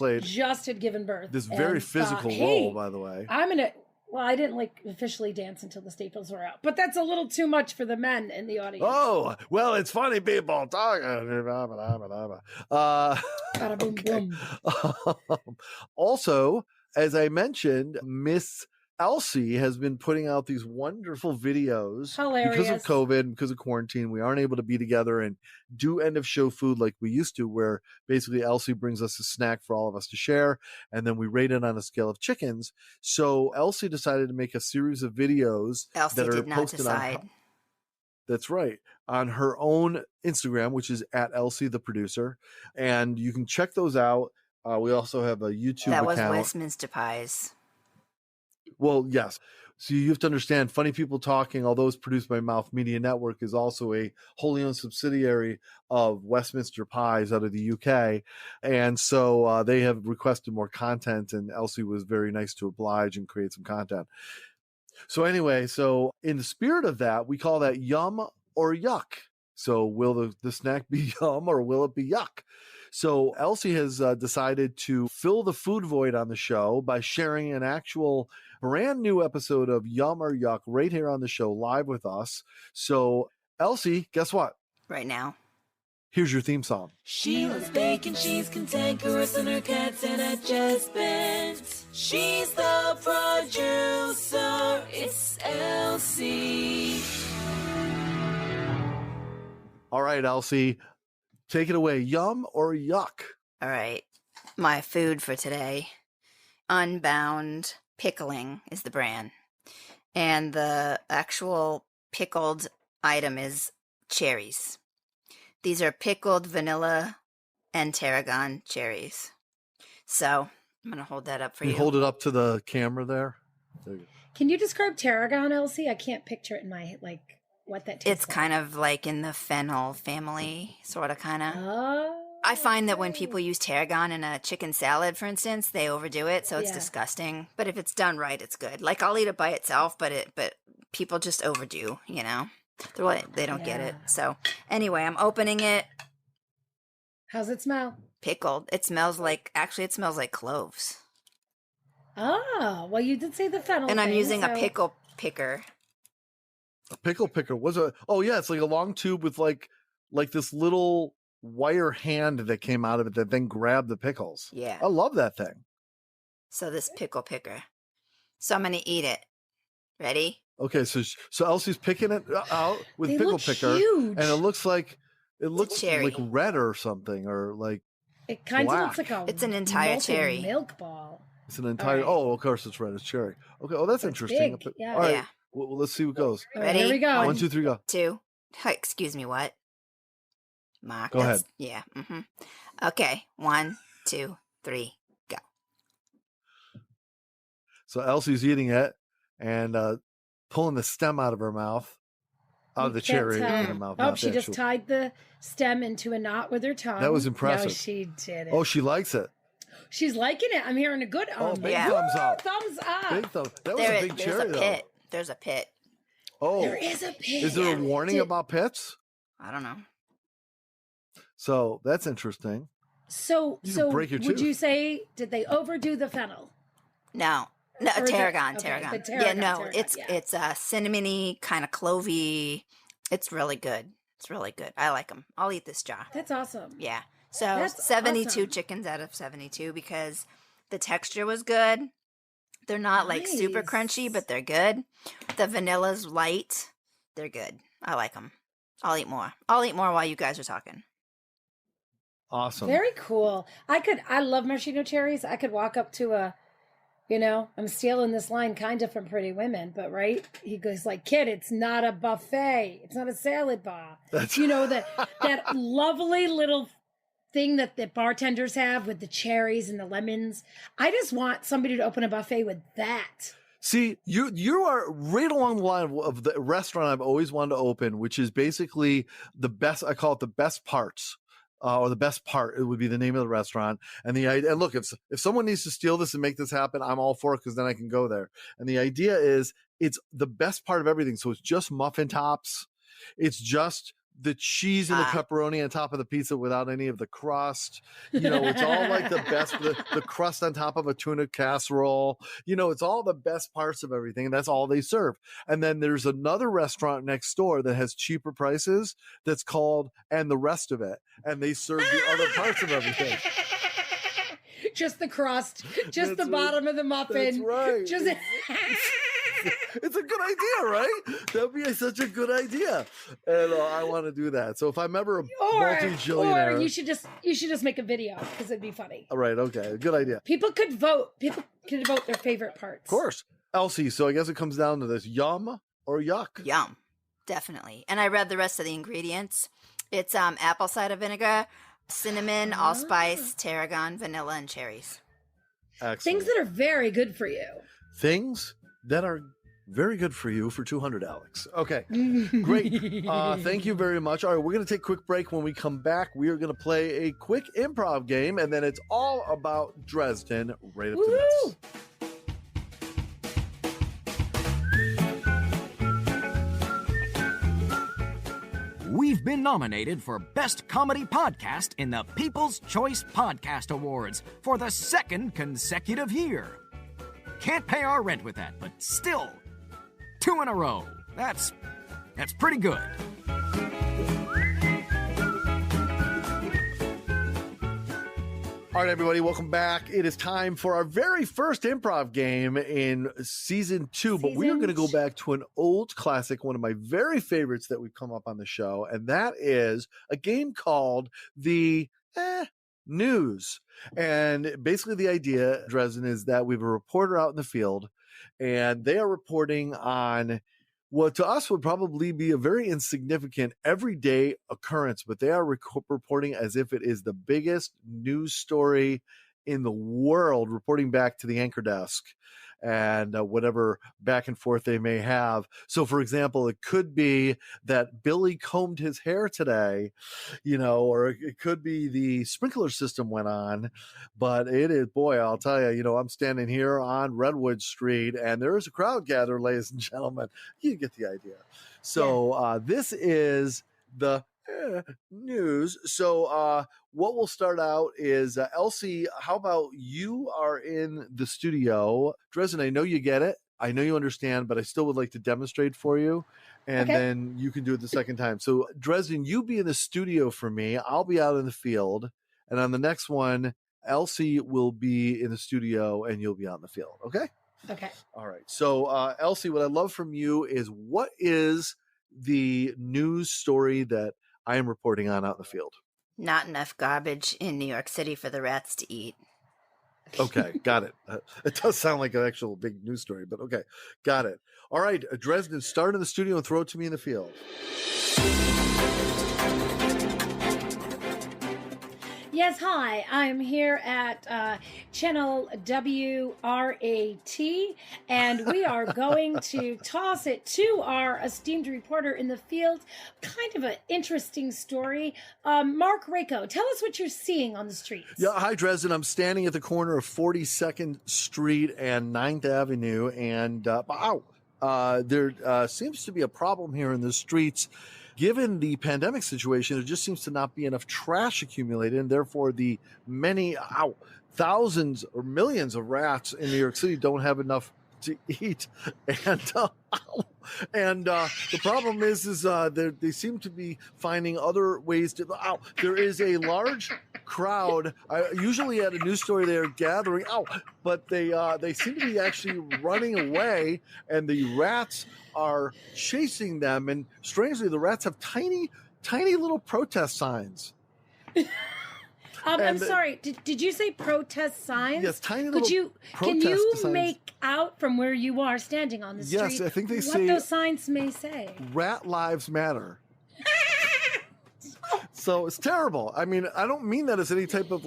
had given birth.
This very physical role, by the way.
Well, I didn't officially dance until the staples were out, but that's a little too much for the men in the audience.
Oh, well, it's funny people talking. Okay. Also, as I mentioned, Miss Elsie has been putting out these wonderful videos.
Hilarious.
Because of COVID, because of quarantine, we aren't able to be together and do end of show food like we used to, where basically Elsie brings us a snack for all of us to share, and then we rate it on a scale of chickens. So Elsie decided to make a series of videos that are posted on. That's right. On her own Instagram, which is at Elsie the producer. And you can check those out. We also have a YouTube account.
That was Westminster Pies.
Well, yes. So you have to understand, Funny People Talking, although it's produced by Mouth Media Network, is also a wholly owned subsidiary of Westminster Pies out of the UK. And so they have requested more content, and Elsie was very nice to oblige and create some content. So anyway, so in the spirit of that, we call that Yum or Yuck. So will the snack be yum or will it be yuck? So Elsie has decided to fill the food void on the show by sharing an actual brand new episode of Yum or Yuck right here on the show live with us. So Elsie, guess what?
Right now.
Here's your theme song.
She loves bacon, she's cantankerous, and her cat's an adjustment. She's the producer, it's Elsie.
All right, Elsie, take it away. Yum or yuck?
All right. My food for today, Unbound Pickling is the brand. And the actual pickled item is cherries. These are pickled vanilla and tarragon cherries. So I'm going to hold that up for you.
Hold it up to the camera there. There you go.
Can you describe tarragon, Elsie? I can't picture it in my head, like what that tastes
It's kind of like in the fennel family, sort of, kind of.
Oh.
I find that when people use tarragon in a chicken salad, for instance, they overdo it, so it's disgusting. But if it's done right, it's good. Like, I'll eat it by itself, but people just overdo, you know? They don't get it. So anyway, I'm opening it.
How's it smell?
Pickled. It smells like cloves.
Oh, well, you did say the fennel.
And I'm
thing,
using
so...
a pickle picker.
A pickle picker was a it's like a long tube with like this little wire hand that came out of it that then grabbed the pickles.
Yeah.
I love that thing.
So this pickle picker. So I'm gonna eat it. Ready?
Okay, so Elsie's picking it out with
They
pickle
look
picker,
huge.
and it looks like
cherry.
like red or something, or like
It kind of
black.
looks like
It's an entire
molten
cherry.
milk ball.
It's an entire.
right.
Oh, of course it's red. It's cherry. Okay. Oh, that's
It's
interesting.
big, yeah.
All right.
Yeah.
Well, let's see what goes.
All right,
Ready?
here we go.
1, 2, 3, go.
2. Excuse me, what? Marc.
Go ahead.
Yeah. Mm-hmm. Okay. 1, 2, 3, go.
So Elsie's eating it and pulling the stem out of her mouth, out of the
Can't
cherry
tell.
in her mouth.
Oh,
not
she
the
just
actual-
tied the stem into a knot with her tongue.
That was impressive.
No, she did it.
Oh, she likes it.
She's liking it. I'm hearing a good
Big
Yeah.
thumbs up.
thumbs up.
Big thumb. That was a big
There's
cherry,
a
though.
pit. There's a pit.
Oh,
There is a pit.
is there a warning
Did-
about pits?
I don't know.
So that's interesting.
So,
You can break your
would
tooth.
you say, did they overdo the fennel?
No. No,
Or is it-
tarragon,
okay,
tarragon.
but
Yeah,
tarragon,
no,
tarragon,
it's
yeah.
cinnamony, kind of clovey. It's really good. It's really good. I like them. I'll eat this jar.
That's awesome.
Yeah. So
That's
72
awesome.
chickens out of 72 because the texture was good. They're not like super
Nice.
crunchy, but they're good. The vanilla's light. They're good. I like them. I'll eat more. I'll eat more while you guys are talking.
Awesome.
Very cool. I love maraschino cherries. I could walk up to I'm stealing this line kind of from Pretty Women, but right? He goes like, kid, it's not a buffet. It's not a salad bar.
That's
that lovely little thing that the bartenders have with the cherries and the lemons. I just want somebody to open a buffet with that.
See, you are right along the line of the restaurant I've always wanted to open, which is basically the best. I call it the best parts, or the best part. It would be the name of the restaurant. And the idea. And look, if someone needs to steal this and make this happen, I'm all for it because then I can go there. And the idea is it's the best part of everything. So it's just muffin tops. It's just the cheese and the pepperoni on top of the pizza without any of the crust. It's all like the best, the crust on top of a tuna casserole. It's all the best parts of everything. And that's all they serve. And then there's another restaurant next door that has cheaper prices that's called And the Rest of It. And they serve the other parts of everything.
Just the crust, just
That's
the bottom of the muffin.
That's right.
Just
It's a good idea, right? That'd be such a good idea. And I want to do that. So if I'm ever a multi-jillionaire.
Or you should just make a video because it'd be funny.
All right, okay. Good idea.
People could vote. People could vote their favorite parts.
Of course. Elsie, so I guess it comes down to this: yum or yuck?
Yum. Definitely. And I read the rest of the ingredients. It's apple cider vinegar, cinnamon, allspice, tarragon, vanilla, and cherries.
Excellent.
Things that are very good for you.
Things that are Very good for you for 200, Alex. Okay, great. Thank you very much. All right, we're going to take a quick break. When we come back, we are going to play a quick improv game, and then it's all about Dresden right after this.
We've been nominated for Best Comedy Podcast in the People's Choice Podcast Awards for the second consecutive year. Can't pay our rent with that, but still, 2 in a row. That's pretty good.
All right, everybody, welcome back. It is time for our very first improv game in season 2, but we are going to go back to an old classic, one of my very favorites that we've come up on the show, and that is a game called the News. And basically the idea, Dresden, is that we have a reporter out in the field, and they are reporting on what to us would probably be a very insignificant everyday occurrence, but they are reporting as if it is the biggest news story in the world, reporting back to the anchor desk and whatever back and forth they may have. So, for example, it could be that Billy combed his hair today, or it could be the sprinkler system went on. But it is, boy, I'll tell you, I'm standing here on Redwood Street and there is a crowd gathered, ladies and gentlemen. You get the idea. So this is the news. So what we'll start out is Elsie, how about you are in the studio? Dresden, I know you get it. I know you understand, but I still would like to demonstrate for you. And then you can do it the second time. So Dresden, you be in the studio for me. I'll be out in the field. And on the next one, Elsie will be in the studio and you'll be out in the field. Okay?
Okay.
All right. So Elsie, what I love from you is, what is the news story that I am reporting on out in the field?
Not enough garbage in New York City for the rats to eat.
Okay, got it. It does sound like an actual big news story, but okay, got it. All right, Dresden, start in the studio and throw it to me in the field.
Yes, hi. I'm here at channel WRAT, and we are going to toss it to our esteemed reporter in the field. Kind of an interesting story. Marc Rako, tell us what you're seeing on the streets.
Yeah, hi, Dresden. I'm standing at the corner of 42nd Street and 9th Avenue, and there seems to be a problem here in the streets. Given the pandemic situation, there just seems to not be enough trash accumulated, and therefore the many thousands or millions of rats in New York City don't have enough to eat. And the problem is they seem to be finding other ways to. There is a large crowd. Usually at a news story they are gathering. But they seem to be actually running away, and the rats are chasing them. And strangely, the rats have tiny little protest signs.
I'm sorry. Did you say protest signs?
Yes, tiny little
Can
protest
you
signs.
Make out from where you are standing on the street?
Yes, I think they say
what those signs may say.
Rat lives matter. So it's terrible. I mean, I don't mean that as any type of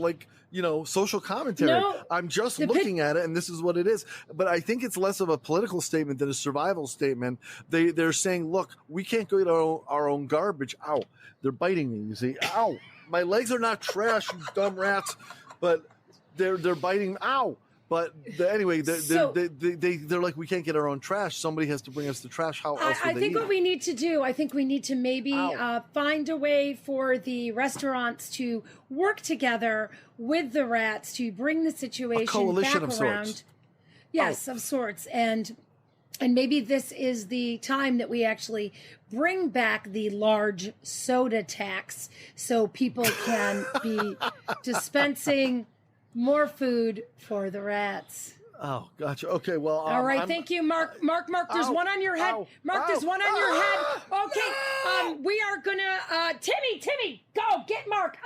social commentary.
No,
I'm just looking at it, and this is what it is. But I think it's less of a political statement than a survival statement. They're saying, look, we can't go eat our own garbage. Ow, they're biting me. You see, ow, my legs are not trash, you dumb rats, but they're biting. Ow. But anyway, they're like, we can't get our own trash. Somebody has to bring us the trash. How else would
I think what we need to do, I think we need to maybe find a way for the restaurants to work together with the rats to bring the situation
coalition
back
of
around.
Sorts.
Yes, of sorts. And maybe this is the time that we actually bring back the large soda tax so people can be dispensing more food for the rats.
Oh, gotcha. Okay, well,
all right. Thank you, Marc. Marc, there's one on your head. Marc, there's one on your head. Okay. We are gonna. Timmy, go get Marc.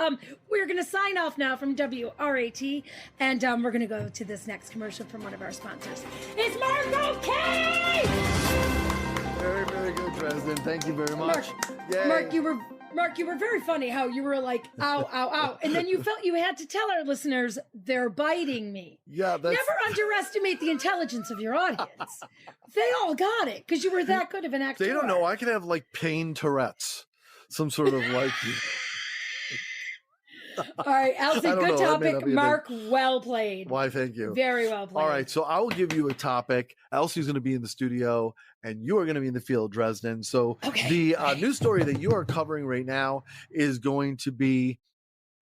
We're gonna sign off now from WRAT, and we're gonna go to this next commercial from one of our sponsors. Is Marc okay?
Very, very good, Dresden. Thank you very much.
Marc, you were Mark, you were very funny how you were like, ow, ow, ow. And then you felt you had to tell our listeners they're biting me.
Yeah, that's...
Never underestimate the intelligence of your audience. They all got it because you were that good of an actor.
They don't know. I could have like pain Tourette's. Some sort of like...
All right, Elsie, good topic. Mark, well played.
Why, thank you.
Very well played.
All right, so I will give you a topic. Elsie's going to be in the studio, and you are going to be in the field, Dresden. So the news story that you are covering right now is going to be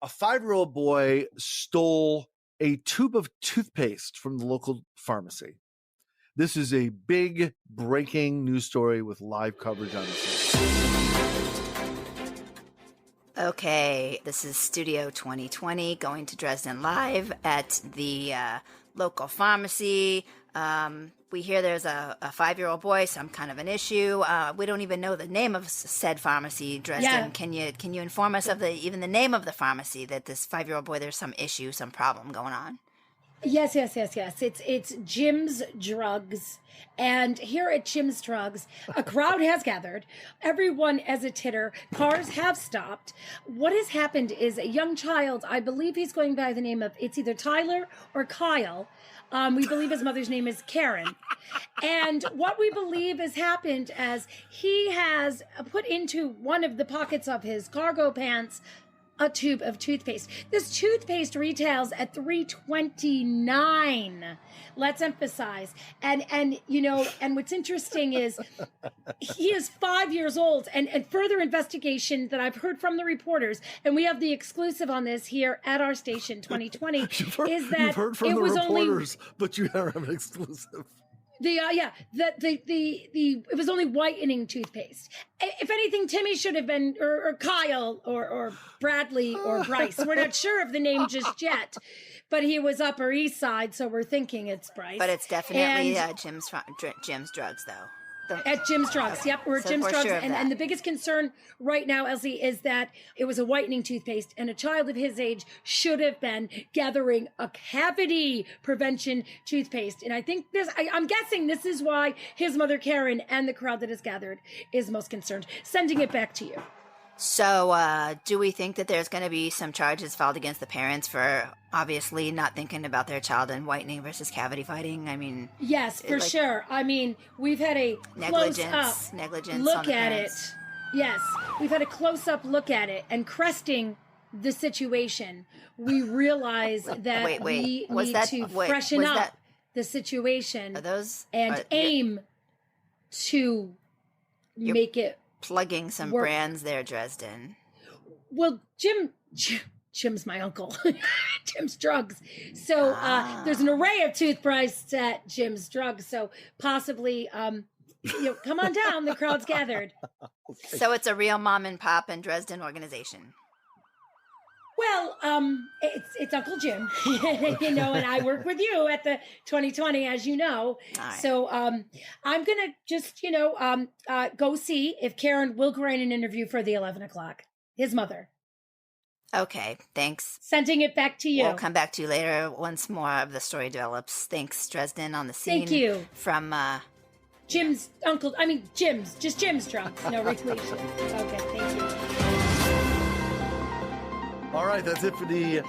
a 5-year-old boy stole a tube of toothpaste from the local pharmacy. This is a big breaking news story with live coverage on the
Okay, this is Studio 2020 going to Dresden Live at the local pharmacy. We hear there's a 5-year-old boy, some kind of an issue. We don't even know the name of said pharmacy, Dresden. Yeah. Can you inform us of even the name of the pharmacy that this 5-year-old boy, there's some issue, some problem going on?
Yes. It's Jim's Drugs. And here at Jim's Drugs, a crowd has gathered. Everyone as a titter. Cars have stopped. What has happened is a young child, I believe he's going by the name of, it's either Tyler or Kyle. We believe his mother's name is Karen. And what we believe has happened as he has put into one of the pockets of his cargo pants a tube of toothpaste. This toothpaste retails at $3.29. Let's emphasize. And what's interesting is he is 5 years old, and further investigation that I've heard from the reporters, and we have the exclusive on this here at our station 2020, is that
you've heard from the reporters, but you have an exclusive.
It was only whitening toothpaste. If anything, Timmy should have been, or Kyle, or Bradley, or Bryce. We're not sure of the name just yet, but he was Upper East Side, so we're thinking it's Bryce.
But it's definitely Jim's Drugs, though.
At Jim's Drugs,
okay.
Yep, we're at Jim's Drugs. And the biggest concern right now, Elsie, is that it was a whitening toothpaste, and a child of his age should have been gathering a cavity prevention toothpaste. And I think I'm guessing this is why his mother, Karen, and the crowd that has gathered is most concerned. Sending it back to you.
So, do we think that there's going to be some charges filed against the parents for obviously not thinking about their child and whitening versus cavity fighting? I mean,
yes, for sure. I mean, we've had a
negligence
look at it. Yes, we've had a close-up look at it, and cresting the situation, we realize that we need to freshen up the situation and aim to make it.
Plugging some brands there, Dresden.
Well, Jim's my uncle. Jim's Drugs. So there's an array of toothpaste at Jim's Drugs. So possibly, come on down. The crowd's gathered.
So it's a real mom and pop and Dresden organization.
Well, it's Uncle Jim, and I work with you at the 2020, as you know. Right. So I'm gonna just go see if Karen will grant an interview for the 11 o'clock. His mother.
Okay, thanks.
Sending it back to you.
We'll come back to you later once more of the story develops. Thanks, Dresden, on the scene.
Thank you.
From
Jim's just Jim's Drugs. No relation. Okay, thank you.
All right, that's it for the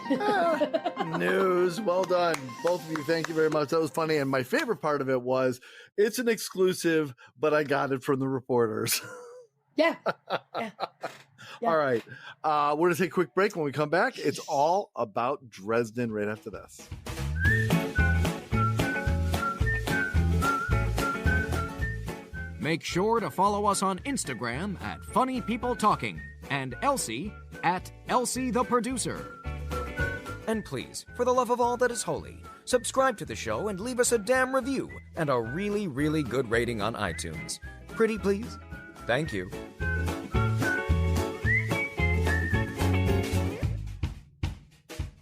news. Well done, both of you. Thank you very much. That was funny. And my favorite part of it was it's an exclusive, but I got it from the reporters.
Yeah.
All right. We're going to take a quick break. When we come back, it's all about Dresden right after this.
Make sure to follow us on Instagram at Funny People Talking and Elsie at Elsie the Producer.
And please, for the love of all that is holy, subscribe to the show and leave us a damn review and a really, really good rating on iTunes. Pretty please? Thank you.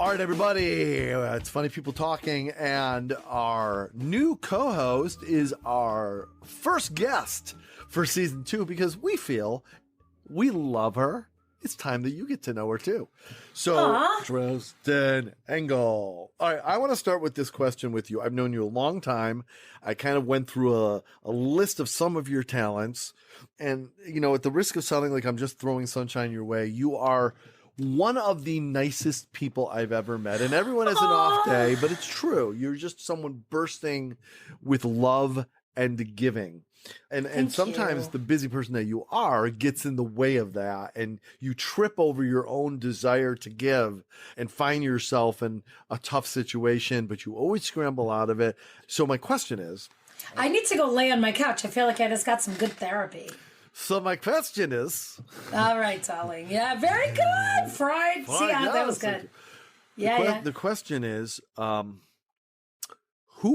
All right, everybody, it's Funny People Talking, and our new co-host is our first guest for season 2 because we feel we love her it's time that you get to know her too. So, Dresden Engle. All right, I want to start with this question with you. I've known you a long time. I kind of went through a list of some of your talents. And, you know, at the risk of sounding like I'm just throwing sunshine your way, you are one of the nicest people I've ever met. And everyone has an off day, but it's true. You're just someone bursting with love and giving. And sometimes the busy person that you are gets in the way of that, and you trip over your own desire to give and find yourself in a tough situation, but you always scramble out of it. So my question is,
I need to go lay on my couch. I feel like I just got some good therapy.
So my question is,
all right, darling. Yeah, very good. Fried. See, that was good.
The question is, who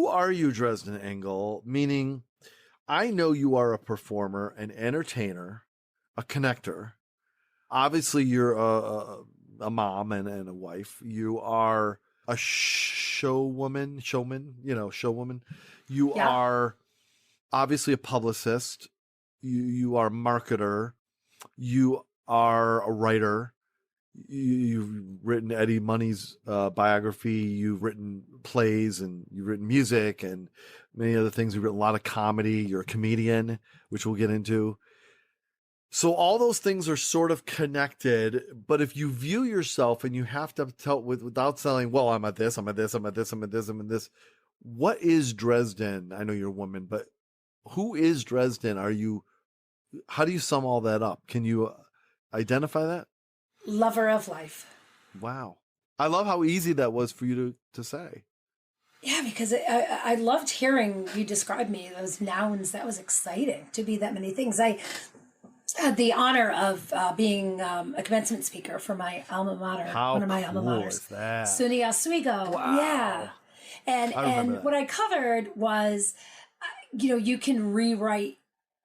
are you, Dresden Engle? Meaning, I know you are a performer, an entertainer, a connector. Obviously, you're a mom and a wife. You are a showwoman. You are obviously a publicist. You are a marketer. You are a writer. You've written Eddie Money's biography. You've written plays, and you've written music and many other things. You've written a lot of comedy. You're a comedian, which we'll get into. So all those things are sort of connected. But if you view yourself, and you have to tell without saying, well, I'm at this, I'm at this, I'm at this, I'm at this, I'm at this. What is Dresden? I know you're a woman, but who is Dresden? How do you sum all that up? Can you identify that?
Lover of life.
Wow. I love how easy that was for you to say.
Yeah, because I loved hearing you describe me, those nouns. That was exciting to be that many things. I had the honor of being a commencement speaker for my alma mater. One of my alma maters.
Is that?
SUNY Oswego.
Wow.
Yeah. And what I covered was, you can rewrite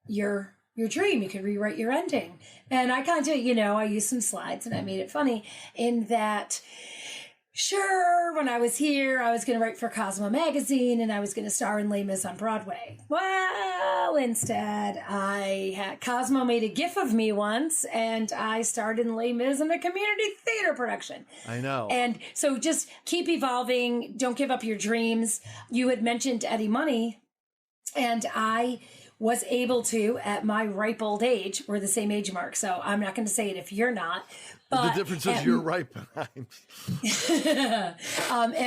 your dream. You can rewrite your ending. And I kind of, I used some slides and I made it funny in that, sure, when I was here, I was going to write for Cosmo magazine and I was going to star in Les Mis on Broadway. Well, instead, Cosmo made a gif of me once and I starred in Les Mis in a community theater production.
I know.
And so just keep evolving. Don't give up your dreams. You had mentioned Eddie Money, and I was able to, at my ripe old age, we're the same age, Mark, so I'm not going to say it if you're not. But
the difference is you're ripe.
At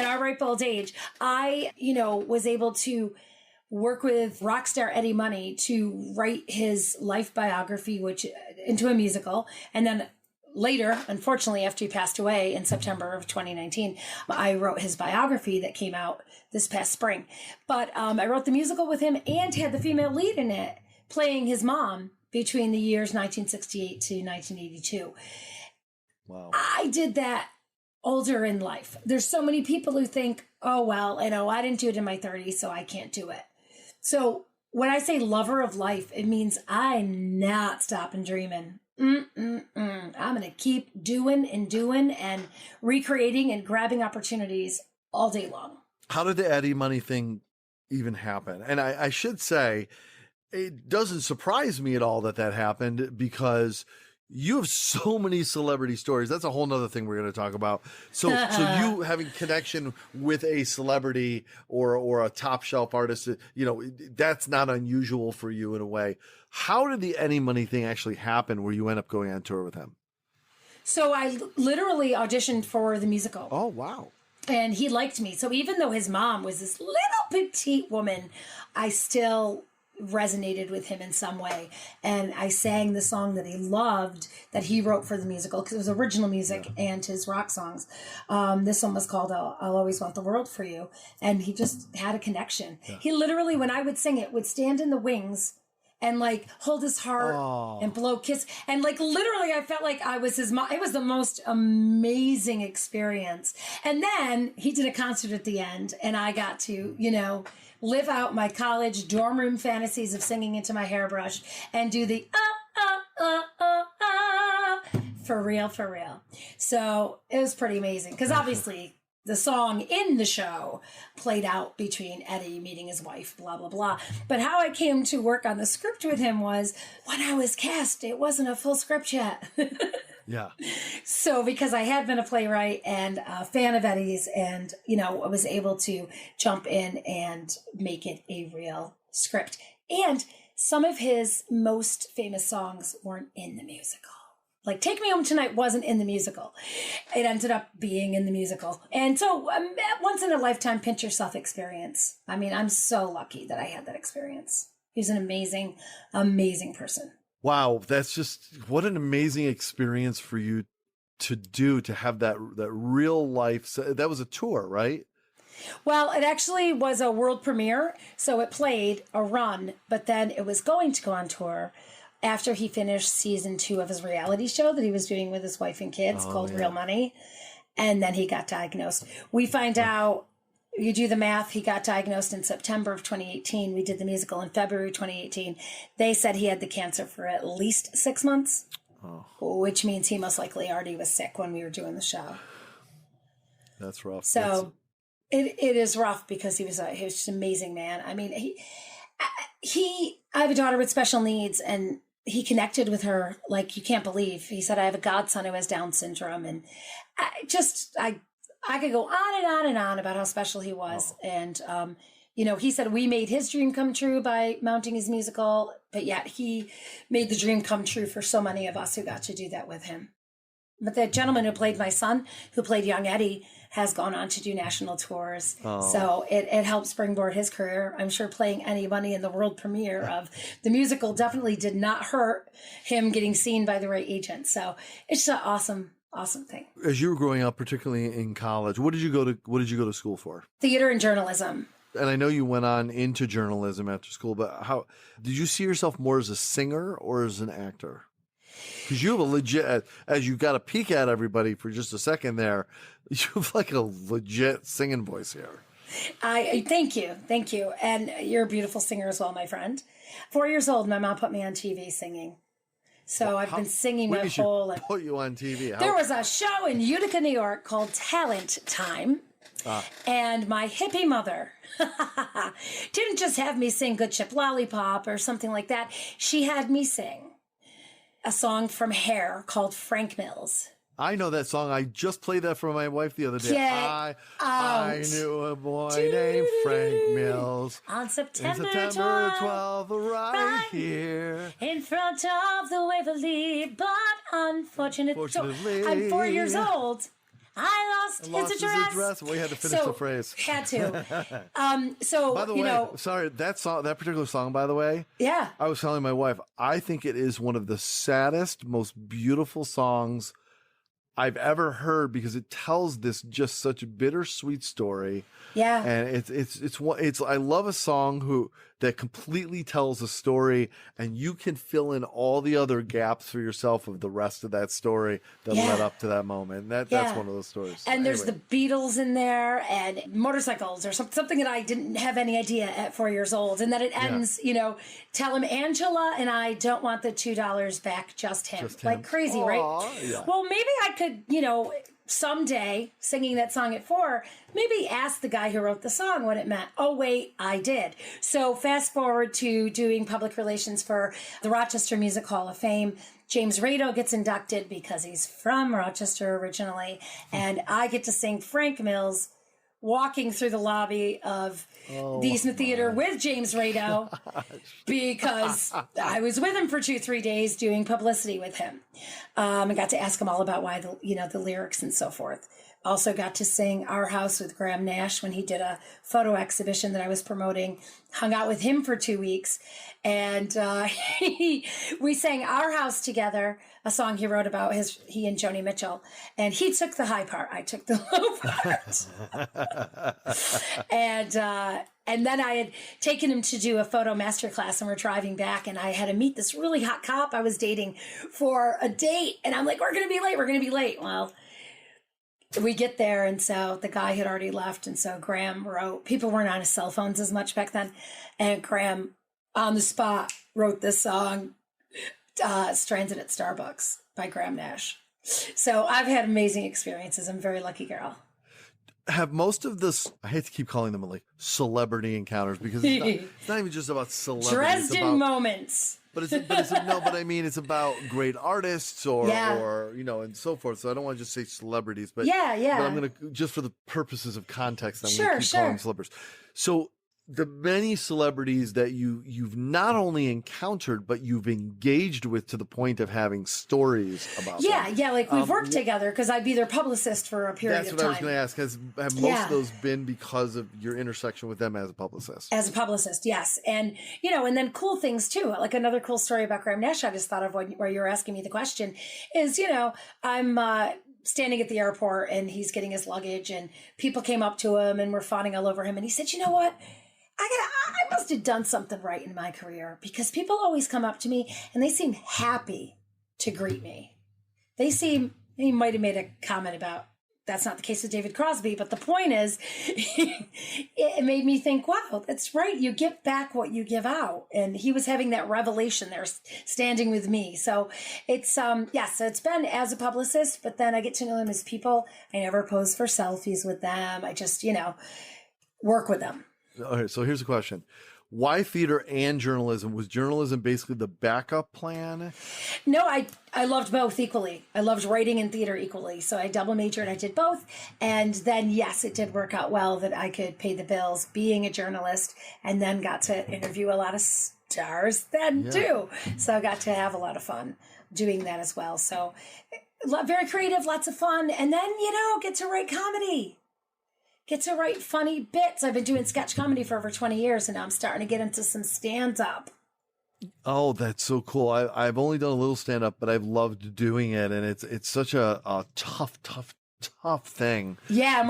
our ripe old age, I, was able to work with rock star Eddie Money to write his life biography, which into a musical. And then later, unfortunately, after he passed away in September of 2019, I wrote his biography that came out this past spring. But I wrote the musical with him and had the female lead in it, playing his mom between the years 1968 to 1982.
Wow.
I did that older in life. There's so many people who think, oh, well, I didn't do it in my 30s, so I can't do it. So when I say lover of life, it means I'm not stopping dreaming. I'm going to keep doing and recreating and grabbing opportunities all day long.
How did the Eddie Money thing even happen? And I should say, it doesn't surprise me at all that happened, because you have so many celebrity stories. That's a whole nother thing we're going to talk about. So you having connection with a celebrity or a top shelf artist, that's not unusual for you in a way. How did the Eddie Money thing actually happen where you end up going on tour with him?
So I literally auditioned for the musical.
Oh, wow.
And he liked me. So even though his mom was this little petite woman, I still resonated with him in some way. And I sang the song that he loved, that he wrote for the musical, because it was original music and his rock songs. This one was called I'll Always Want the World for You. And he just had a connection. Yeah. He literally, when I would sing it, would stand in the wings and hold his heart and blow kiss. And literally I felt like I was his mom. It was the most amazing experience. And then he did a concert at the end, and I got to, live out my college dorm room fantasies of singing into my hairbrush and do the for real. So it was pretty amazing, because obviously the song in the show played out between Eddie meeting his wife, blah, blah, blah. But how I came to work on the script with him was, when I was cast, it wasn't a full script yet.
Yeah.
So because I had been a playwright and a fan of Eddie's, and, I was able to jump in and make it a real script. And some of his most famous songs weren't in the musical. Like Take Me Home Tonight wasn't in the musical. It ended up being in the musical. And so once in a lifetime pinch yourself experience. I mean, I'm so lucky that I had that experience. He's an amazing, amazing person.
Wow. That's just, what an amazing experience for you to do, to have that real life. That was a tour, right?
Well, it actually was a world premiere. So it played a run, but then it was going to go on tour after he finished season 2 of his reality show that he was doing with his wife and kids called Real Money. And then he got diagnosed. We find out, you do the math, he got diagnosed in September of 2018. We did the musical in February 2018. They said he had the cancer for at least 6 months, which means he most likely already was sick when we were doing the show.
That's rough.
So it is rough because he was just an amazing man. I mean, I have a daughter with special needs, and he connected with her like you can't believe. He said, I have a godson who has Down syndrome. And I could go on and on and on about how special he was. And, he said we made his dream come true by mounting his musical, but yet he made the dream come true for so many of us who got to do that with him. But the gentleman who played my son, who played young Eddie, has gone on to do national tours. So it helped springboard his career. I'm sure playing anybody in the world premiere of the musical definitely did not hurt him getting seen by the right agent. So it's an awesome thing.
As you were growing up, particularly in college, what did you go to school for?
Theater and journalism.
And I know you went on into journalism after school, but how did you see yourself more as a singer or as an actor? Because you have a legit, as you got a peek at everybody for just a second there, you have like a legit singing voice here.
Thank you. And you're a beautiful singer as well, my friend. 4 years old, my mom put me on TV singing. So I've been singing my whole life.
Put you on TV.
There was a show in Utica, New York called Talent Time. And my hippie mother didn't just have me sing Good Chip Lollipop or something like that. She had me sing a song from Hair called Frank Mills.
I know that song. I just played that for my wife the other day. I knew a boy named Frank Mills.
On September
12th, right here.
In front of the Waverly, but unfortunately, I'm 4 years old. I lost his address.
We had to finish the phrase.
Had to. So,
by the way, sorry, that particular song, by the way.
Yeah.
I was telling my wife, I think it is one of the saddest, most beautiful songs I've ever heard, because it tells this just such a bittersweet story.
Yeah.
And it's I love a song that completely tells a story, and you can fill in all the other gaps for yourself of the rest of that story that led up to that moment. That's one of those stories.
And there's the Beatles in there and motorcycles or something that I didn't have any idea at 4 years old. And then it ends, tell him Angela and I don't want the $2 back, just him. Like crazy,
Aww,
right?
Yeah.
Well, maybe I could, someday singing that song at 4, maybe ask the guy who wrote the song what it meant. Oh, wait, I did. So fast forward to doing public relations for the Rochester Music Hall of Fame. James Rado gets inducted because he's from Rochester originally. And I get to sing Frank Mills walking through the lobby of the Eastman Theater with James Rado because I was with him for 2-3 days doing publicity with him. I got to ask him all about why the lyrics and so forth. Also got to sing Our House with Graham Nash when he did a photo exhibition that I was promoting. Hung out with him for 2 weeks. And we sang Our House together, a song he wrote about he and Joni Mitchell. And he took the high part. I took the low part. And then I had taken him to do a photo masterclass, and we're driving back, and I had to meet this really hot cop I was dating for a date. And I'm like, we're going to be late. Well, we get there, and so the guy had already left, and so Graham wrote, people weren't on his cell phones as much back then, and Graham, on the spot, wrote this song, Stranded at Starbucks by Graham Nash. So I've had amazing experiences. I'm a very lucky girl.
have most of this, I hate to keep calling them like celebrity encounters because it's not even just about celebrity.
Dresden moments.
But I mean, it's about great artists or, and so forth. So I don't want to just say celebrities, but
yeah.
But I'm going to, just for the purposes of context, I'm going to keep calling them celebrities. So the many celebrities that you've not only encountered, but you've engaged with to the point of having stories about them.
Yeah, like we've worked together because I'd be their publicist for a period of time.
That's what I was going to ask. Have most of those been because of your intersection with them as a publicist? As
a publicist, yes. And, and then cool things too. Like another cool story about Graham Nash I just thought of where you were asking me the question is, I'm standing at the airport and he's getting his luggage and people came up to him and were fawning all over him. And he said, you know what? I must have done something right in my career because people always come up to me and they seem happy to greet me. He might have made a comment about that's not the case with David Crosby, but the point is it made me think, wow, that's right. You give back what you give out. And he was having that revelation there standing with me. So it's, so it's been as a publicist, but then I get to know them as people. I never pose for selfies with them. I just, work with them.
All right, so here's a question. Why theater and journalism? Was journalism basically the backup plan?
No, I loved both equally. I loved writing and theater equally. So I double majored. I did both. And then, yes, it did work out well that I could pay the bills being a journalist and then got to interview a lot of stars then too. So I got to have a lot of fun doing that as well. So very creative, lots of fun. And then, get to write comedy. Get to write funny bits. I've been doing sketch comedy for over 20 years, and now I'm starting to get into some stand-up.
Oh, that's so cool. I've only done a little stand-up, but I've loved doing it, and it's such a tough thing.
Yeah, I'm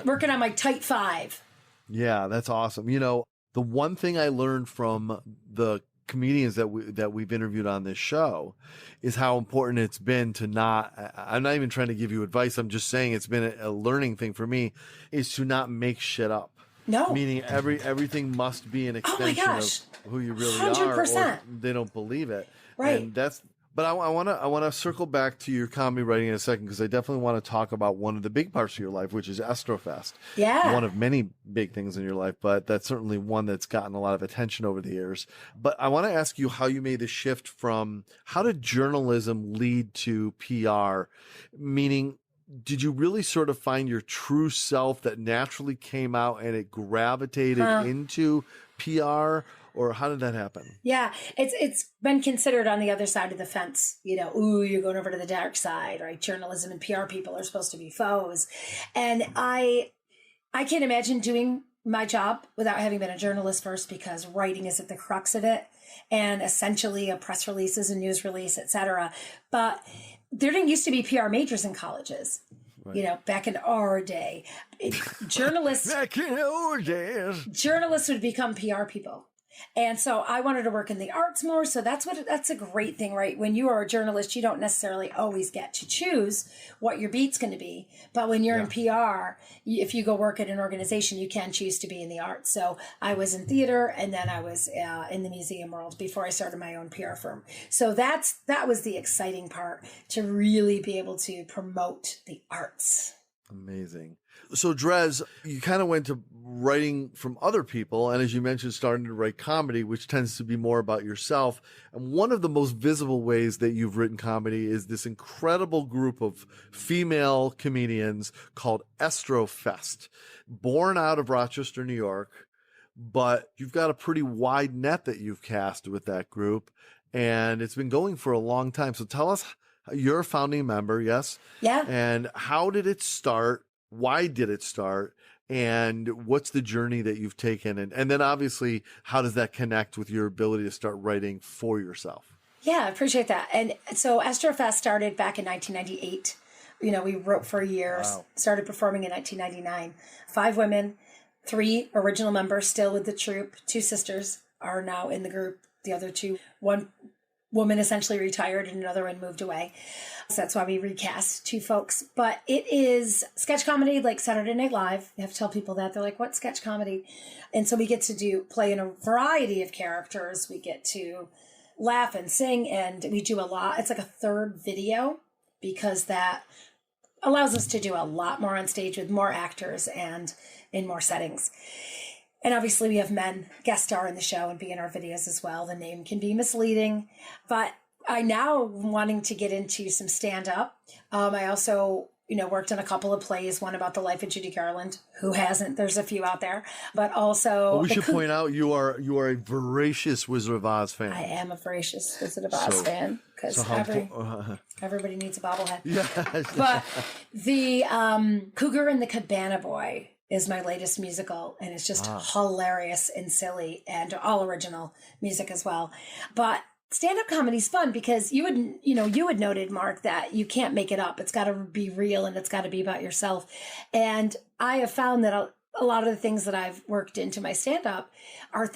working on my tight 5.
Yeah, that's awesome. The one thing I learned from the comedians that we've interviewed on this show is how important it's been to I'm not even trying to give you advice. I'm just saying it's been a learning thing for me is to not make shit up.
No.
Meaning everything must be an extension of who you really
100%.
are, or they don't believe it.
Right.
And but I want to circle back to your comedy writing in a second because I definitely want to talk about one of the big parts of your life, which is Estrofest.
Yeah.
One of many big things in your life, but that's certainly one that's gotten a lot of attention over the years. But I want to ask you how you made the shift from how did journalism lead to PR? Meaning, did you really sort of find your true self that naturally came out and it gravitated into PR? Or how did that happen?
Yeah, it's been considered on the other side of the fence. You're going over to the dark side, right? Journalism and PR people are supposed to be foes. And I can't imagine doing my job without having been a journalist first because writing is at the crux of it. And essentially a press release is a news release, etc. But there didn't used to be PR majors in colleges. Right. Back in our day, journalists would become PR people. And so I wanted to work in the arts more. So that's a great thing, right? When you are a journalist, you don't necessarily always get to choose what your beat's going to be. But when you're in PR, if you go work at an organization, you can choose to be in the arts. So I was in theater and then I was in the museum world before I started my own PR firm. So that was the exciting part, to really be able to promote the arts.
Amazing. So Dres, you kind of went to writing from other people. And as you mentioned, starting to write comedy, which tends to be more about yourself. And one of the most visible ways that you've written comedy is this incredible group of female comedians called Estrofest, born out of Rochester, New York. But you've got a pretty wide net that you've cast with that group. And it's been going for a long time. So tell us, you're a founding member, yes?
Yeah.
And how did it start? Why did it start? And what's the journey that you've taken? And then obviously, how does that connect with your ability to start writing for yourself?
Yeah, I appreciate that. And so Estrofest started back in 1998. We wrote for years, started performing in 1999. 5 women, 3 original members still with the troupe. 2 sisters are now in the group. The other 2, one woman essentially retired and another one moved away. So that's why we recast 2 folks. But it is sketch comedy like Saturday Night Live. You have to tell people that. They're like, what sketch comedy? And so we get to play in a variety of characters. We get to laugh and sing, and we do a lot. It's like a third video because that allows us to do a lot more on stage with more actors and in more settings. And obviously we have men guest star in the show and be in our videos as well. The name can be misleading, but I now wanting to get into some stand-up. I also, worked on a couple of plays, one about the life of Judy Garland. Who hasn't? There's a few out there, but also...
Well, we should point out you are a voracious Wizard of Oz fan.
I am a voracious Wizard of Oz fan, because everybody needs a bobblehead.
Yes.
But the Cougar and the Cabana Boy is my latest musical, and it's just hilarious and silly and all original music as well. But stand-up comedy's fun because you had noted, Mark, that you can't make it up. It's got to be real and it's got to be about yourself. And I have found that a lot of the things that I've worked into my stand-up are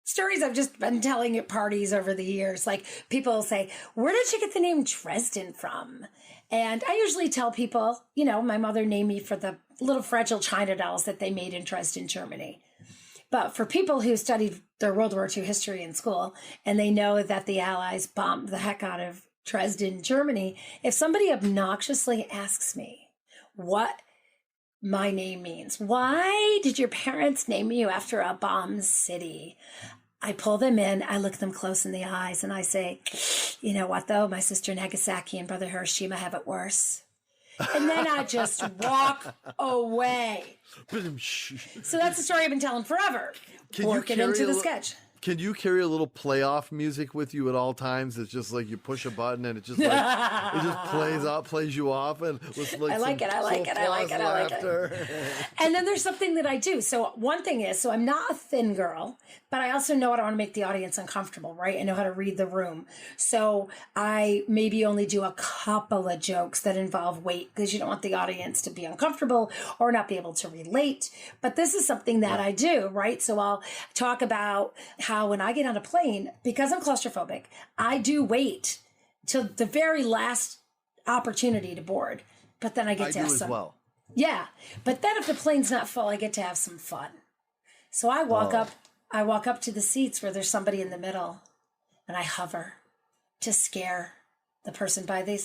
stories I've just been telling at parties over the years. Like people will say, where did you get the name Dresden from? And I usually tell people, my mother named me for the little fragile China dolls that they made in Dresden, Germany. But for people who studied their World War II history in school, and they know that the Allies bombed the heck out of Dresden, Germany, if somebody obnoxiously asks me what my name means, why did your parents name you after a bombed city? I pull them in, I look them close in the eyes, and I say, you know what, though? My sister Nagasaki and brother Hiroshima have it worse. And then I just walk away. So that's the story I've been telling forever. Work it into the sketch.
Can you carry a little playoff music with you at all times? It's just like you push a button and it just like it just plays you off, and with like I like it.
And then there's something that I do. So one thing is, so I'm not a thin girl, but I also know I don't want to make the audience uncomfortable, right? I know how to read the room. So I maybe only do a couple of jokes that involve weight because you don't want the audience to be uncomfortable or not be able to relate. But this is something that I do, right? So I'll talk about how when I get on a plane, because I'm claustrophobic, I do wait till the very last opportunity to board. But then I get to have some. Well. Yeah. But then if the plane's not full, I get to have some fun. So I walk up to the seats where there's somebody in the middle, and I hover to scare the person by the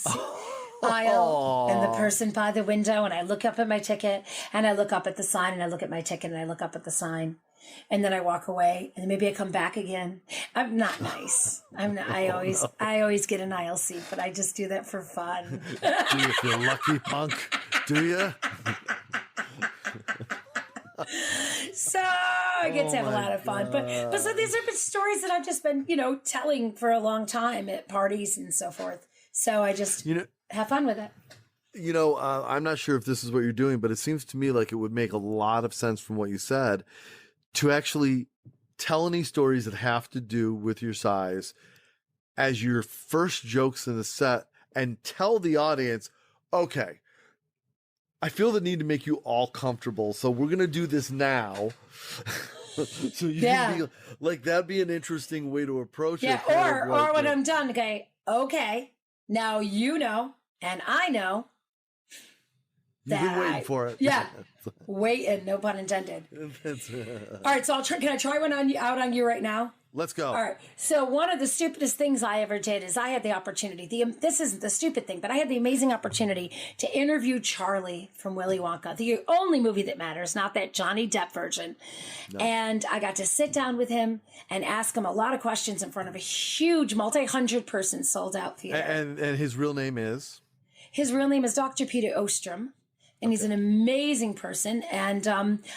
aisle and the person by the window, and I look up at my ticket, and I look up at the sign, and I look at my ticket, and I look up at the sign. And then I walk away, and maybe I come back again. I'm not nice. I always get an Elsie, but I just do that for fun.
Do you feel lucky, punk? Do you?
So I get to have a lot of fun. But so these are stories that I've just been, telling for a long time at parties and so forth. So I just have fun with it.
I'm not sure if this is what you're doing, but it seems to me like it would make a lot of sense from what you said to actually tell any stories that have to do with your size as your first jokes in the set and tell the audience, okay, I feel the need to make you all comfortable, so we're going to do this now. So you can be like, that'd be an interesting way to approach it.
Yeah, or when I'm done, okay, now and I know.
You've been waiting for it.
Yeah. Waiting, no pun intended. All right, so can I try one out on you right now?
Let's go.
All right. So one of the stupidest things I ever did is I had the opportunity. This isn't the stupid thing, but I had the amazing opportunity to interview Charlie from Willy Wonka, the only movie that matters, not that Johnny Depp version. No. And I got to sit down with him and ask him a lot of questions in front of a huge multi-100-person sold-out theater.
And his real name is?
His real name is Dr. Peter Ostrom. And he's an amazing person, and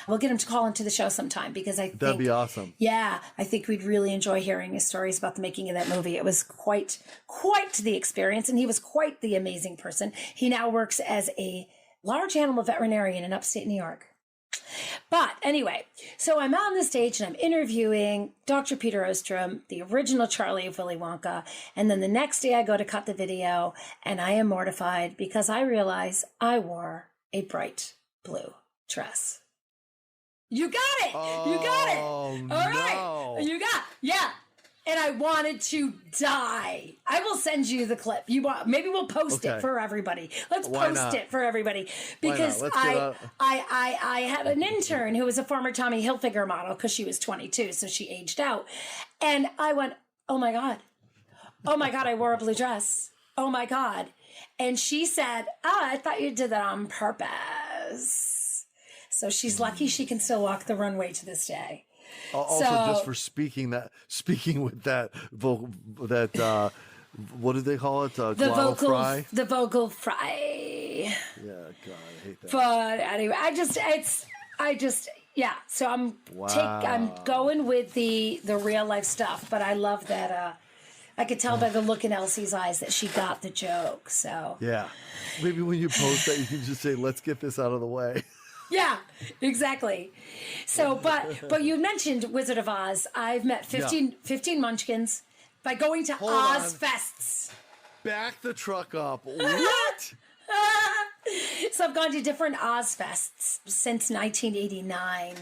we'll get him to call into the show sometime because I think
that'd be awesome.
Yeah, I think we'd really enjoy hearing his stories about the making of that movie. It was quite the experience, and he was quite the amazing person. He now works as a large animal veterinarian in upstate New York. But anyway, so I'm on the stage and I'm interviewing Dr. Peter Ostrom, the original Charlie of Willy Wonka. And then the next day I go to cut the video and I am mortified because I realize I wore a bright blue dress. You got it. You got it. All right. You got it. Yeah. And I wanted to die. I will send you the clip. Maybe we'll post it for everybody. Let's post it for everybody because I had an intern who was a former Tommy Hilfiger model because she was 22, so she aged out. And I went, oh my God, I wore a blue dress. oh my God. And she said, I thought you did that on purpose. So she's lucky she can still walk the runway to this day.
Also, just for speaking with that what do they call it?
The vocal fry.
Yeah, God, I hate that.
But anyway, yeah. So I'm going with the real life stuff, but I love that. I could tell by the look in Elsie's eyes that she got the joke. So
yeah, maybe when you post that, you can just say, "Let's get this out of the way."
Yeah, exactly. So, but you mentioned Wizard of Oz. I've met 15 Munchkins by going to Oz Fests.
Back the truck up. What?
So I've gone to different Oz Fests since 1989.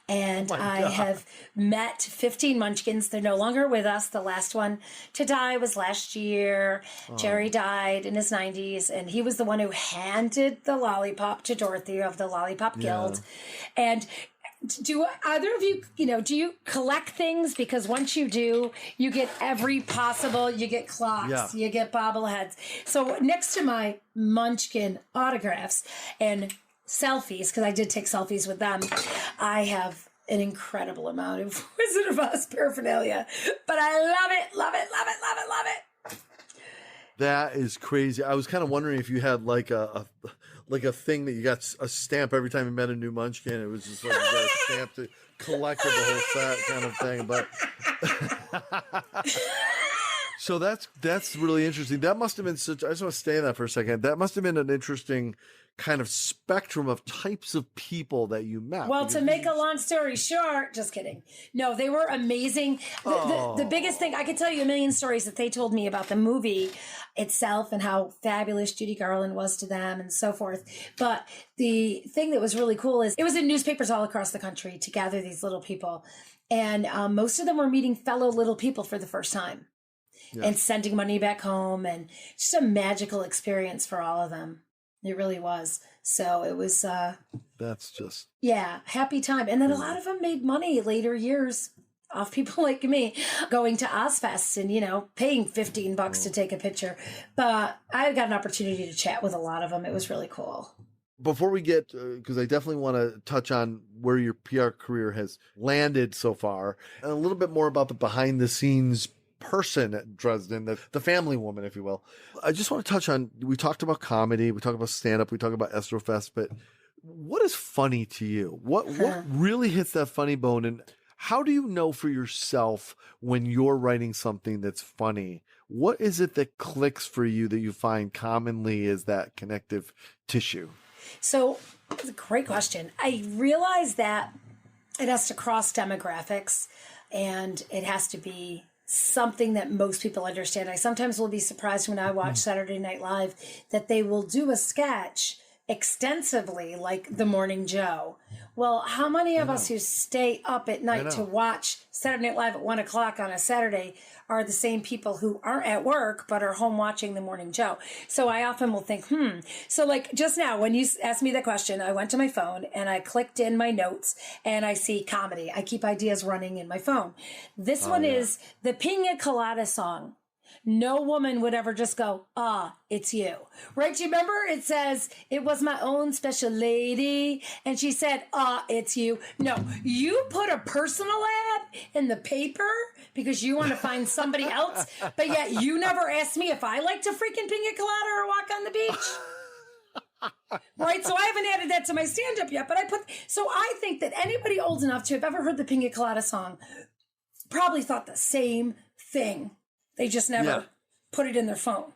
And I have met 15 Munchkins. They're no longer with us. The last one to die was last year. Jerry died in his 90s, and he was the one who handed the lollipop to Dorothy of the Lollipop Guild. And do either of you, do you collect things? Because once you do, you get every possible, you get clocks, you get bobbleheads. So next to my Munchkin autographs and selfies, because I did take selfies with them, I have an incredible amount of Wizard of Oz paraphernalia. But I love it, love it, love it, love it, love it.
That is crazy. I was kind of wondering if you had like a thing that you got a stamp every time you met a new Munchkin. It was just like a stamp to collect the whole set kind of thing. But so that's really interesting. That must have been such. I just want to stay on that for a second. That must have been an interesting kind of spectrum of types of people that you met.
Well, to make a long story short, just kidding. No, they were amazing. The biggest thing, I could tell you a million stories that they told me about the movie itself and how fabulous Judy Garland was to them and so forth. But the thing that was really cool is it was in newspapers all across the country to gather these little people. And most of them were meeting fellow little people for the first time and sending money back home, and just a magical experience for all of them. It really was. So it was,
that's just,
happy time. And then a lot of them made money later years off people like me going to Ozfest and, paying $15 to take a picture. But I got an opportunity to chat with a lot of them. It was really cool.
Before we get, because I definitely want to touch on where your PR career has landed so far, and a little bit more about the behind the scenes person at Dresden, the family woman, if you will. I just want to touch on, we talked about comedy, we talked about stand-up, we talked about Estrofest, but what is funny to you? What really hits that funny bone? And how do you know for yourself when you're writing something that's funny? What is it that clicks for you that you find commonly is that connective tissue?
So it's a great question. I realize that it has to cross demographics and it has to be something that most people understand. I sometimes will be surprised when I watch Saturday Night Live that they will do a sketch extensively like The Morning Joe. Well, how many of us who stay up at night to watch Saturday Night Live at 1 o'clock on a Saturday are the same people who aren't at work but are home watching The Morning Joe? So I often will think, So like just now when you asked me that question, I went to my phone and I clicked in my notes and I see comedy. I keep ideas running in my phone. This one is the Pina Colada song. No woman would ever just go, it's you. Right? Do you remember? It says, it was my own special lady. And she said, it's you. No, you put a personal ad in the paper because you want to find somebody else. But yet you never asked me if I like to freaking pina colada or walk on the beach. Right? So I haven't added that to my stand-up yet. But so I think that anybody old enough to have ever heard the Pina Colada song probably thought the same thing. They just never put it in their phone.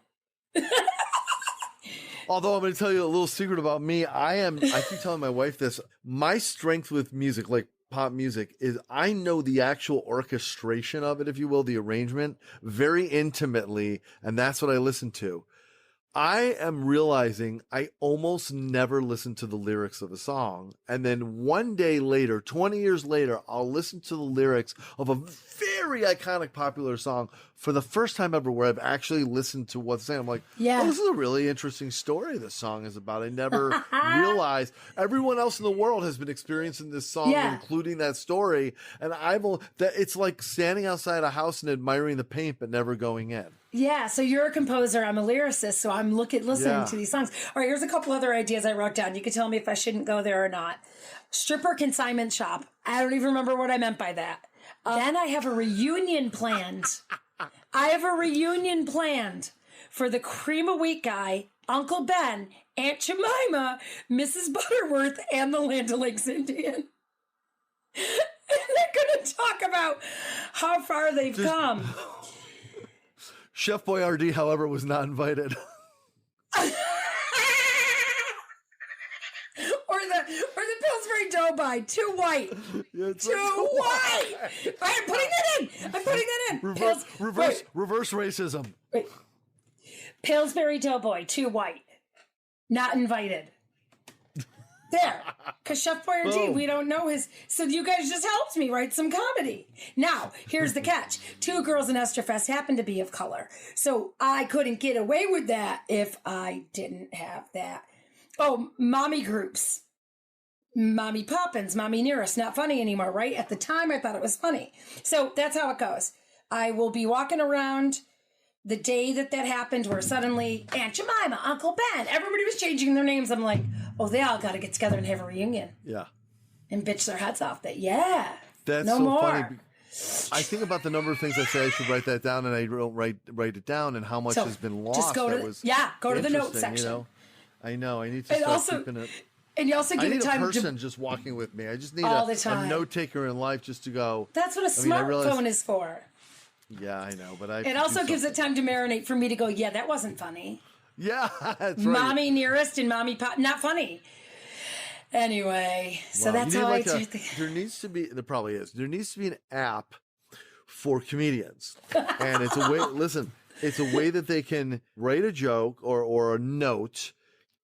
Although I'm going to tell you a little secret about me. I keep telling my wife this. My strength with music, like pop music, is I know the actual orchestration of it, if you will, the arrangement, very intimately. And that's what I listen to. I am realizing I almost never listen to the lyrics of a song. And then one day later, 20 years later, I'll listen to the lyrics of a very iconic popular song for the first time ever where I've actually listened to what's saying. I'm like, oh, this is a really interesting story this song is about. I never realized everyone else in the world has been experiencing this song, including that story. And it's like standing outside a house and admiring the paint, but never going in.
Yeah, so you're a composer, I'm a lyricist, so I'm listening to these songs. All right, here's a couple other ideas I wrote down. You can tell me if I shouldn't go there or not. Stripper consignment shop. I don't even remember what I meant by that. Then I have a reunion planned. For the Cream of Wheat guy, Uncle Ben, Aunt Jemima, Mrs. Butterworth, and the Land O'Lakes Indian. And they're going to talk about how far they've come.
Chef Boyardee, however, was not invited.
or the Pillsbury Doughboy, too white.
Yeah,
too white. I'm putting that in.
Reverse racism.
Wait. Pillsbury Doughboy, too white. Not invited. There. Because Chef Boyardee, we don't know his... So you guys just helped me write some comedy. Now, here's the catch. 2 girls in Esterfest happen to be of color. So I couldn't get away with that if I didn't have that. Oh, mommy groups. Mommy Poppins, Mommy Nearest. Not funny anymore, right? At the time, I thought it was funny. So that's how it goes. I will be walking around the day that happened where suddenly Aunt Jemima, Uncle Ben, everybody was changing their names. I'm like, oh, they all got to get together and have a reunion.
Yeah.
And bitch their heads off. That's
no so
more.
Funny. I think about the number of things I say I should write that down, and I don't write it down, and how much has been lost.
Just go to the notes section.
You know? I know. I need to start keeping it.
And you also give it time.
I need a person just walking with me. I just need
a
note taker in life just to go.
That's what a smartphone is for.
Yeah, I know, but
it also gives it time to marinate for me to go, yeah, that wasn't funny.
Yeah, that's right.
Mommy Nearest and Mommy Pop, not funny. Anyway, so that's how I do things.
There needs to be, there probably is, there needs to be an app for comedians. And it's a way, listen, it's a way that they can write a joke or a note,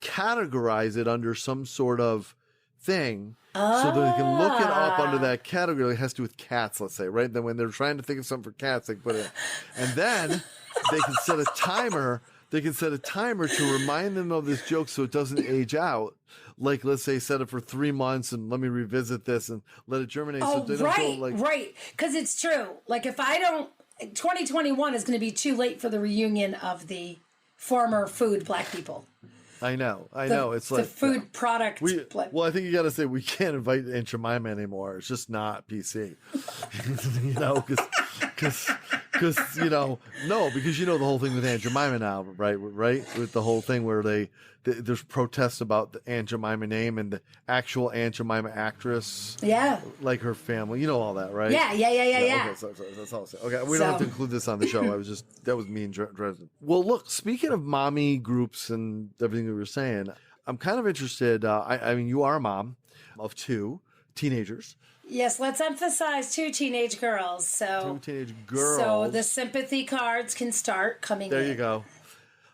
categorize it under some sort of thing, so that they can look it up under that category. It has to do with cats, let's say, right? Then when they're trying to think of something for cats, they put it in. And then they can set a timer. They can set a timer to remind them of this joke so it doesn't age out. Like, let's say, set it for 3 months and let me revisit this and let it germinate.
Oh,
so they don't go
right. Because it's true. Like, if I don't, 2021 is going to be too late for the reunion of the former food black people.
I know. It's
the
like
food product.
Well, I think you got to say we can't invite Aunt Jemima anymore. It's just not PC. Because the whole thing with Aunt Jemima now, right? With the whole thing where there's protests about the Aunt Jemima name and the actual Aunt Jemima actress.
Yeah.
Like her family. You know all that, right?
Yeah.
Okay, so that's all I'll say. Okay, we don't have to include this on the show. That was me and Dresden. Well, look, speaking of mommy groups and everything we were saying, I'm kind of interested. I mean, you are a mom of 2 teenagers.
Yes, let's emphasize 2 teenage girls.
2 teenage girls.
So the sympathy cards can start coming in.
There you go.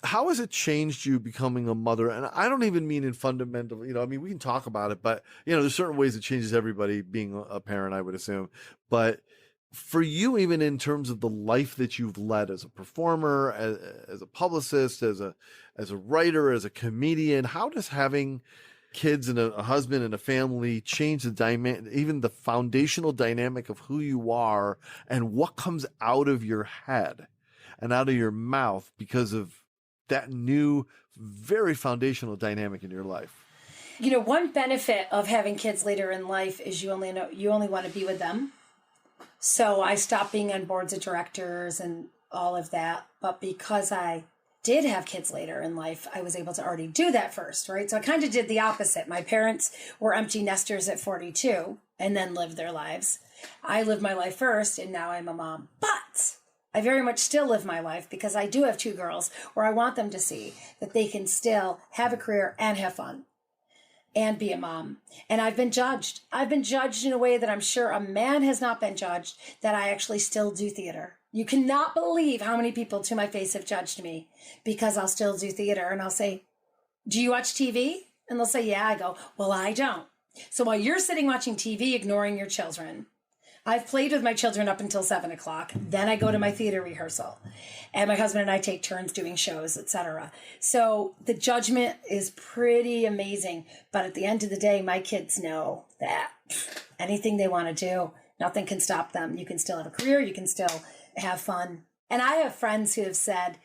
How has it changed you becoming a mother? And I don't even mean in fundamental, we can talk about it, but, there's certain ways it changes everybody being a parent, I would assume. But for you, even in terms of the life that you've led as a performer, as a publicist, as a writer, as a comedian, how does having kids and a husband and a family change even the foundational dynamic of who you are and what comes out of your head and out of your mouth because of that new, very foundational dynamic in your life?
One benefit of having kids later in life is you only want to be with them. So I stopped being on boards of directors and all of that. But because I did have kids later in life, I was able to already do that first, right? So I kind of did the opposite. My parents were empty nesters at 42 and then lived their lives. I lived my life first, and now I'm a mom. But I very much still live my life because I do have 2 girls where I want them to see that they can still have a career and have fun and be a mom. And I've been judged. I've been judged in a way that I'm sure a man has not been judged, that I actually still do theater. You cannot believe how many people to my face have judged me because I'll still do theater. And I'll say, do you watch TV? And they'll say, yeah. I go, well, I don't. So while you're sitting watching TV, ignoring your children, I've played with my children up until 7 o'clock. Then I go to my theater rehearsal. And my husband and I take turns doing shows, etc. So the judgment is pretty amazing. But at the end of the day, my kids know that anything they want to do, nothing can stop them. You can still have a career. You can still have fun. And I have friends who have said,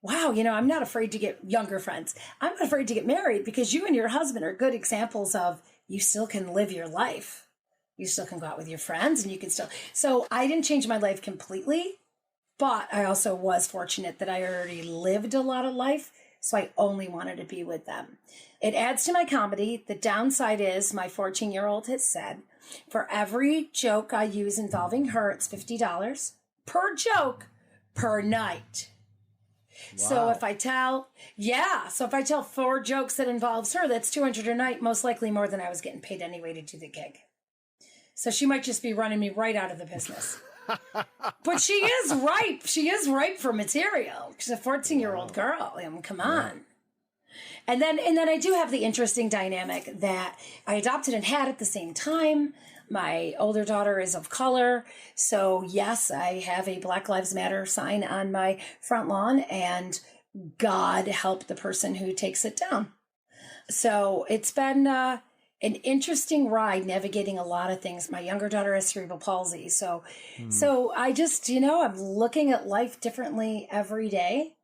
wow, I'm not afraid to get younger friends. I'm not afraid to get married because you and your husband are good examples of you still can live your life. You still can go out with your friends and you can still. So I didn't change my life completely, but I also was fortunate that I already lived a lot of life. So I only wanted to be with them. It adds to my comedy. The downside is my 14-year-old has said, for every joke I use involving her, it's $50 per joke per night. Wow. So if I tell 4 jokes that involves her, that's $200 a night, most likely more than I was getting paid anyway to do the gig. So she might just be running me right out of the business. But she is ripe. She is ripe for material. She's a 14-year-old girl. Come on. And then I do have the interesting dynamic that I adopted and had at the same time. My older daughter is of color. So yes, I have a Black Lives Matter sign on my front lawn, and God help the person who takes it down. So it's been an interesting ride navigating a lot of things. My younger daughter has cerebral palsy. So I just, I'm looking at life differently every day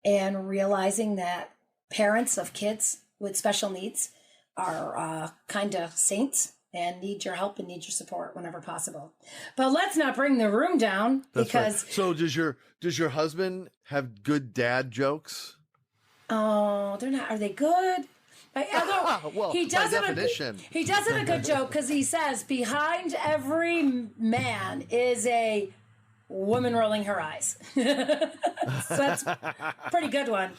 and realizing that parents of kids with special needs are kind of saints and need your help and need your support whenever possible. But let's not bring the room down.
That's
because
right. So does your husband have good dad jokes?
Oh, they're not. Are they good?
Well,
he does
by
have
definition.
He does have a good joke because he says behind every man is a woman rolling her eyes. So that's a pretty good one.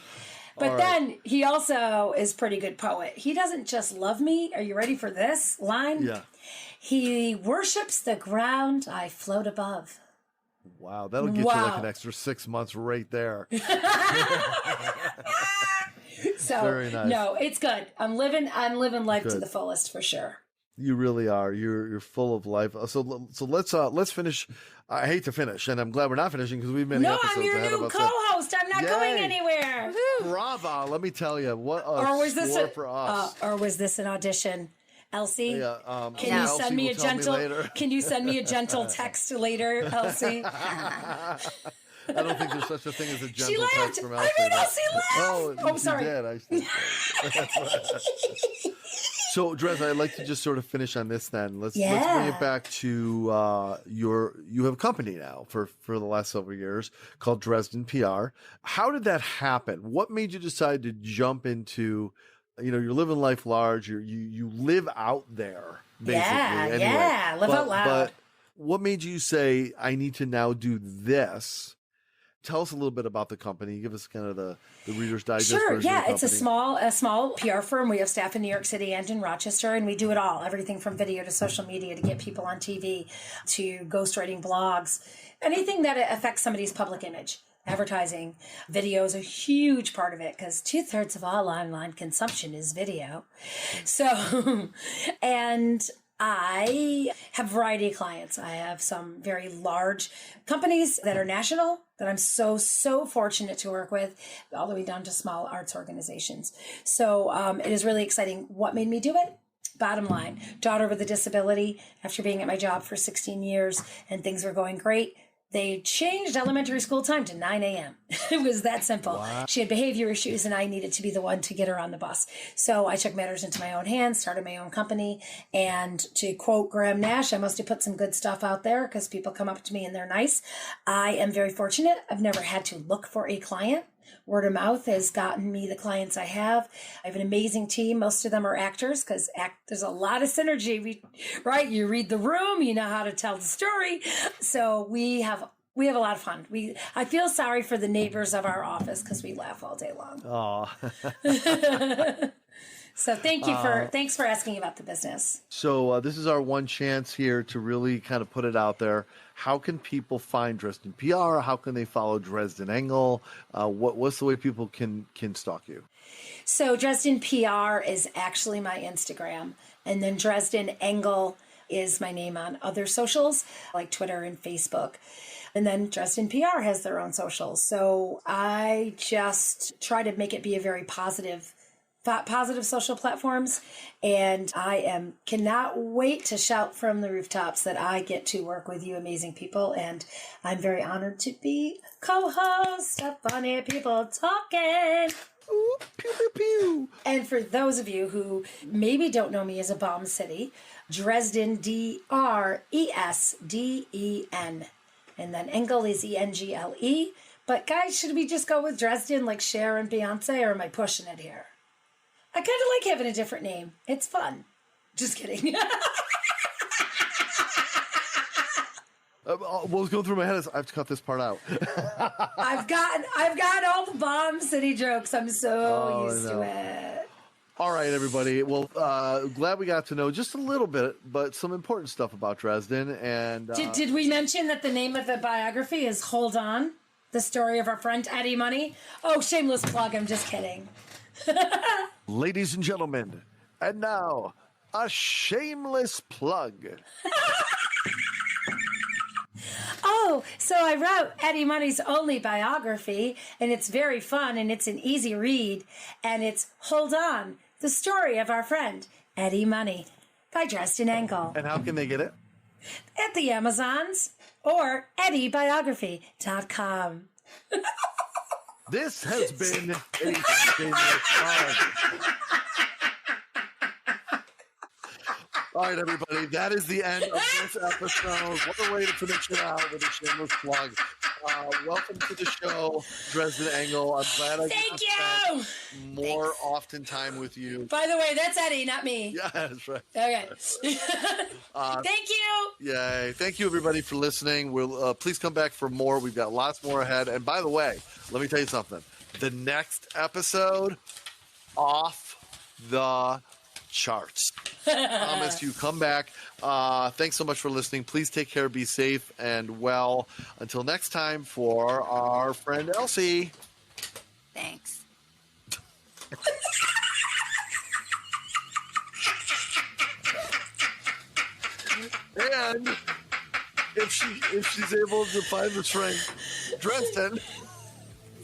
But then he also is pretty good poet. He doesn't just love me. Are you ready for this line?
Yeah.
He worships the ground I float above.
Wow, that'll get you like an extra 6 months right there.
So
very nice.
No, it's good. I'm living life to the fullest for sure.
You really are. You're full of life. So let's finish. I hate to finish, and I'm glad we're not finishing because we've been episodes
I'm your
ahead
new
of us.
co-host. I'm not going anywhere.
Bravo! Let me tell you, what a score for us.
Or was this an audition, Elsie?
Yeah,
can you send me a gentle? Can you send me a gentle text later, Elsie?
I don't think there's such a thing as a gentle text from Elsie.
I made Elsie laugh.
Oh,
sorry.
Did. So, Dres, I'd like to just sort of finish on this then. Let's bring it back to you have a company now for the last several years called Dresden PR. How did that happen? What made you decide to jump into, you're living life large, you live out there, basically.
Live out loud.
But what made you say, I need to now do this? Tell us a little bit about the company. Give us kind of the Reader's Digest
Sure,
version of the
it's a small PR firm. We have staff in New York City and in Rochester, and we do it all. Everything from video to social media to get people on TV to ghostwriting blogs, anything that affects somebody's public image. Advertising. Video is a huge part of it because 2/3 of all online consumption is video. So, and I have a variety of clients. I have some very large companies that are national that I'm so fortunate to work with, all the way down to small arts organizations. So it is really exciting. What made me do it? Bottom line, daughter with a disability, after being at my job for 16 years and things were going great, they changed elementary school time to 9 a.m. It was that simple. Wow. She had behavior issues and I needed to be the one to get her on the bus. So I took matters into my own hands, started my own company. And to quote Graham Nash, I must have put some good stuff out there because people come up to me and they're nice. I am very fortunate. I've never had to look for a client. Word of mouth has gotten me the clients I have. I have an amazing team. Most of them are actors because there's a lot of synergy, right? You read the room, you know how to tell the story. So we have a lot of fun. I feel sorry for the neighbors of our office because we laugh all day long.
Oh.
So thanks for asking about the business.
So this is our one chance here to really kind of put it out there. How can people find Dresden PR? How can they follow Dresden Engle? What's the way people can stalk you?
So Dresden PR is actually my Instagram. And then Dresden Engle is my name on other socials like Twitter and Facebook. And then Dresden PR has their own socials. So I just try to make it be a very positive positive social platforms, and I cannot wait to shout from the rooftops that I get to work with you amazing people, and I'm very honored to be co-host of Funny People Talking.
Ooh, pew, pew, pew.
And for those of you who maybe don't know me as a bomb city, Dresden, Dresden, and then Engle is Engle. But guys, should we just go with Dresden like Cher and Beyonce, or am I pushing it here? I kind of like having a different name. It's fun. Just kidding.
What was going through my head is I have to cut this part out.
I've got all the bomb city jokes. I'm so used to it.
All right, everybody. Well, glad we got to know just a little bit, but some important stuff about Dresden. And
did we mention that the name of the biography is Hold On? The story of our friend Eddie Money? Oh, shameless plug. I'm just kidding.
Ladies and gentlemen, and now a shameless plug.
Oh, so I wrote Eddie Money's only biography, and it's very fun, and it's an easy read, and it's Hold On, the story of our friend Eddie Money by Dresden Engle.
And how can they get it?
At the Amazons or eddiebiography.com.
This has been a shameless plug. All right, everybody, that is the end of this episode. What a way to finish it out with a shameless plug. Welcome to the show, Dresden Engle. I'm glad I
Thank you.
spent more often time with you.
By the way, that's Eddie, not me.
Yeah, that's right.
Okay. Thank you.
Yay. Thank you, everybody, for listening. We'll please come back for more. We've got lots more ahead. And by the way, let me tell you something. The next episode, off the charts. Promise you, come back. Thanks so much for listening. Please take care, be safe and well. Until next time, for our friend Elsie.
Thanks.
And if she's able to find the strength, Dresden.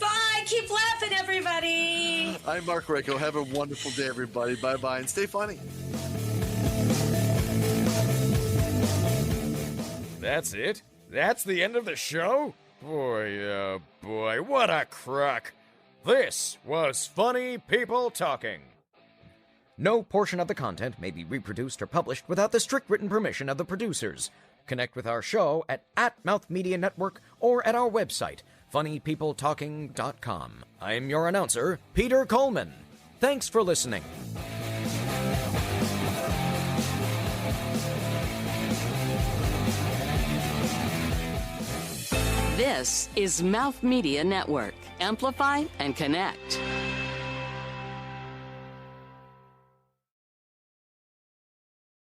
Bye. Keep laughing, everybody.
I'm Marc. Have a wonderful day, everybody. Bye-bye, and stay funny.
That's it? That's the end of the show? Boy, oh boy, what a crock. This was Funny People Talking. No portion of the content may be reproduced or published without the strict written permission of the producers. Connect with our show at Mouth Media Network or at our website, funnypeopletalking.com. I'm your announcer, Peter Coleman. Thanks for listening.
This is Mouth Media Network. Amplify and connect.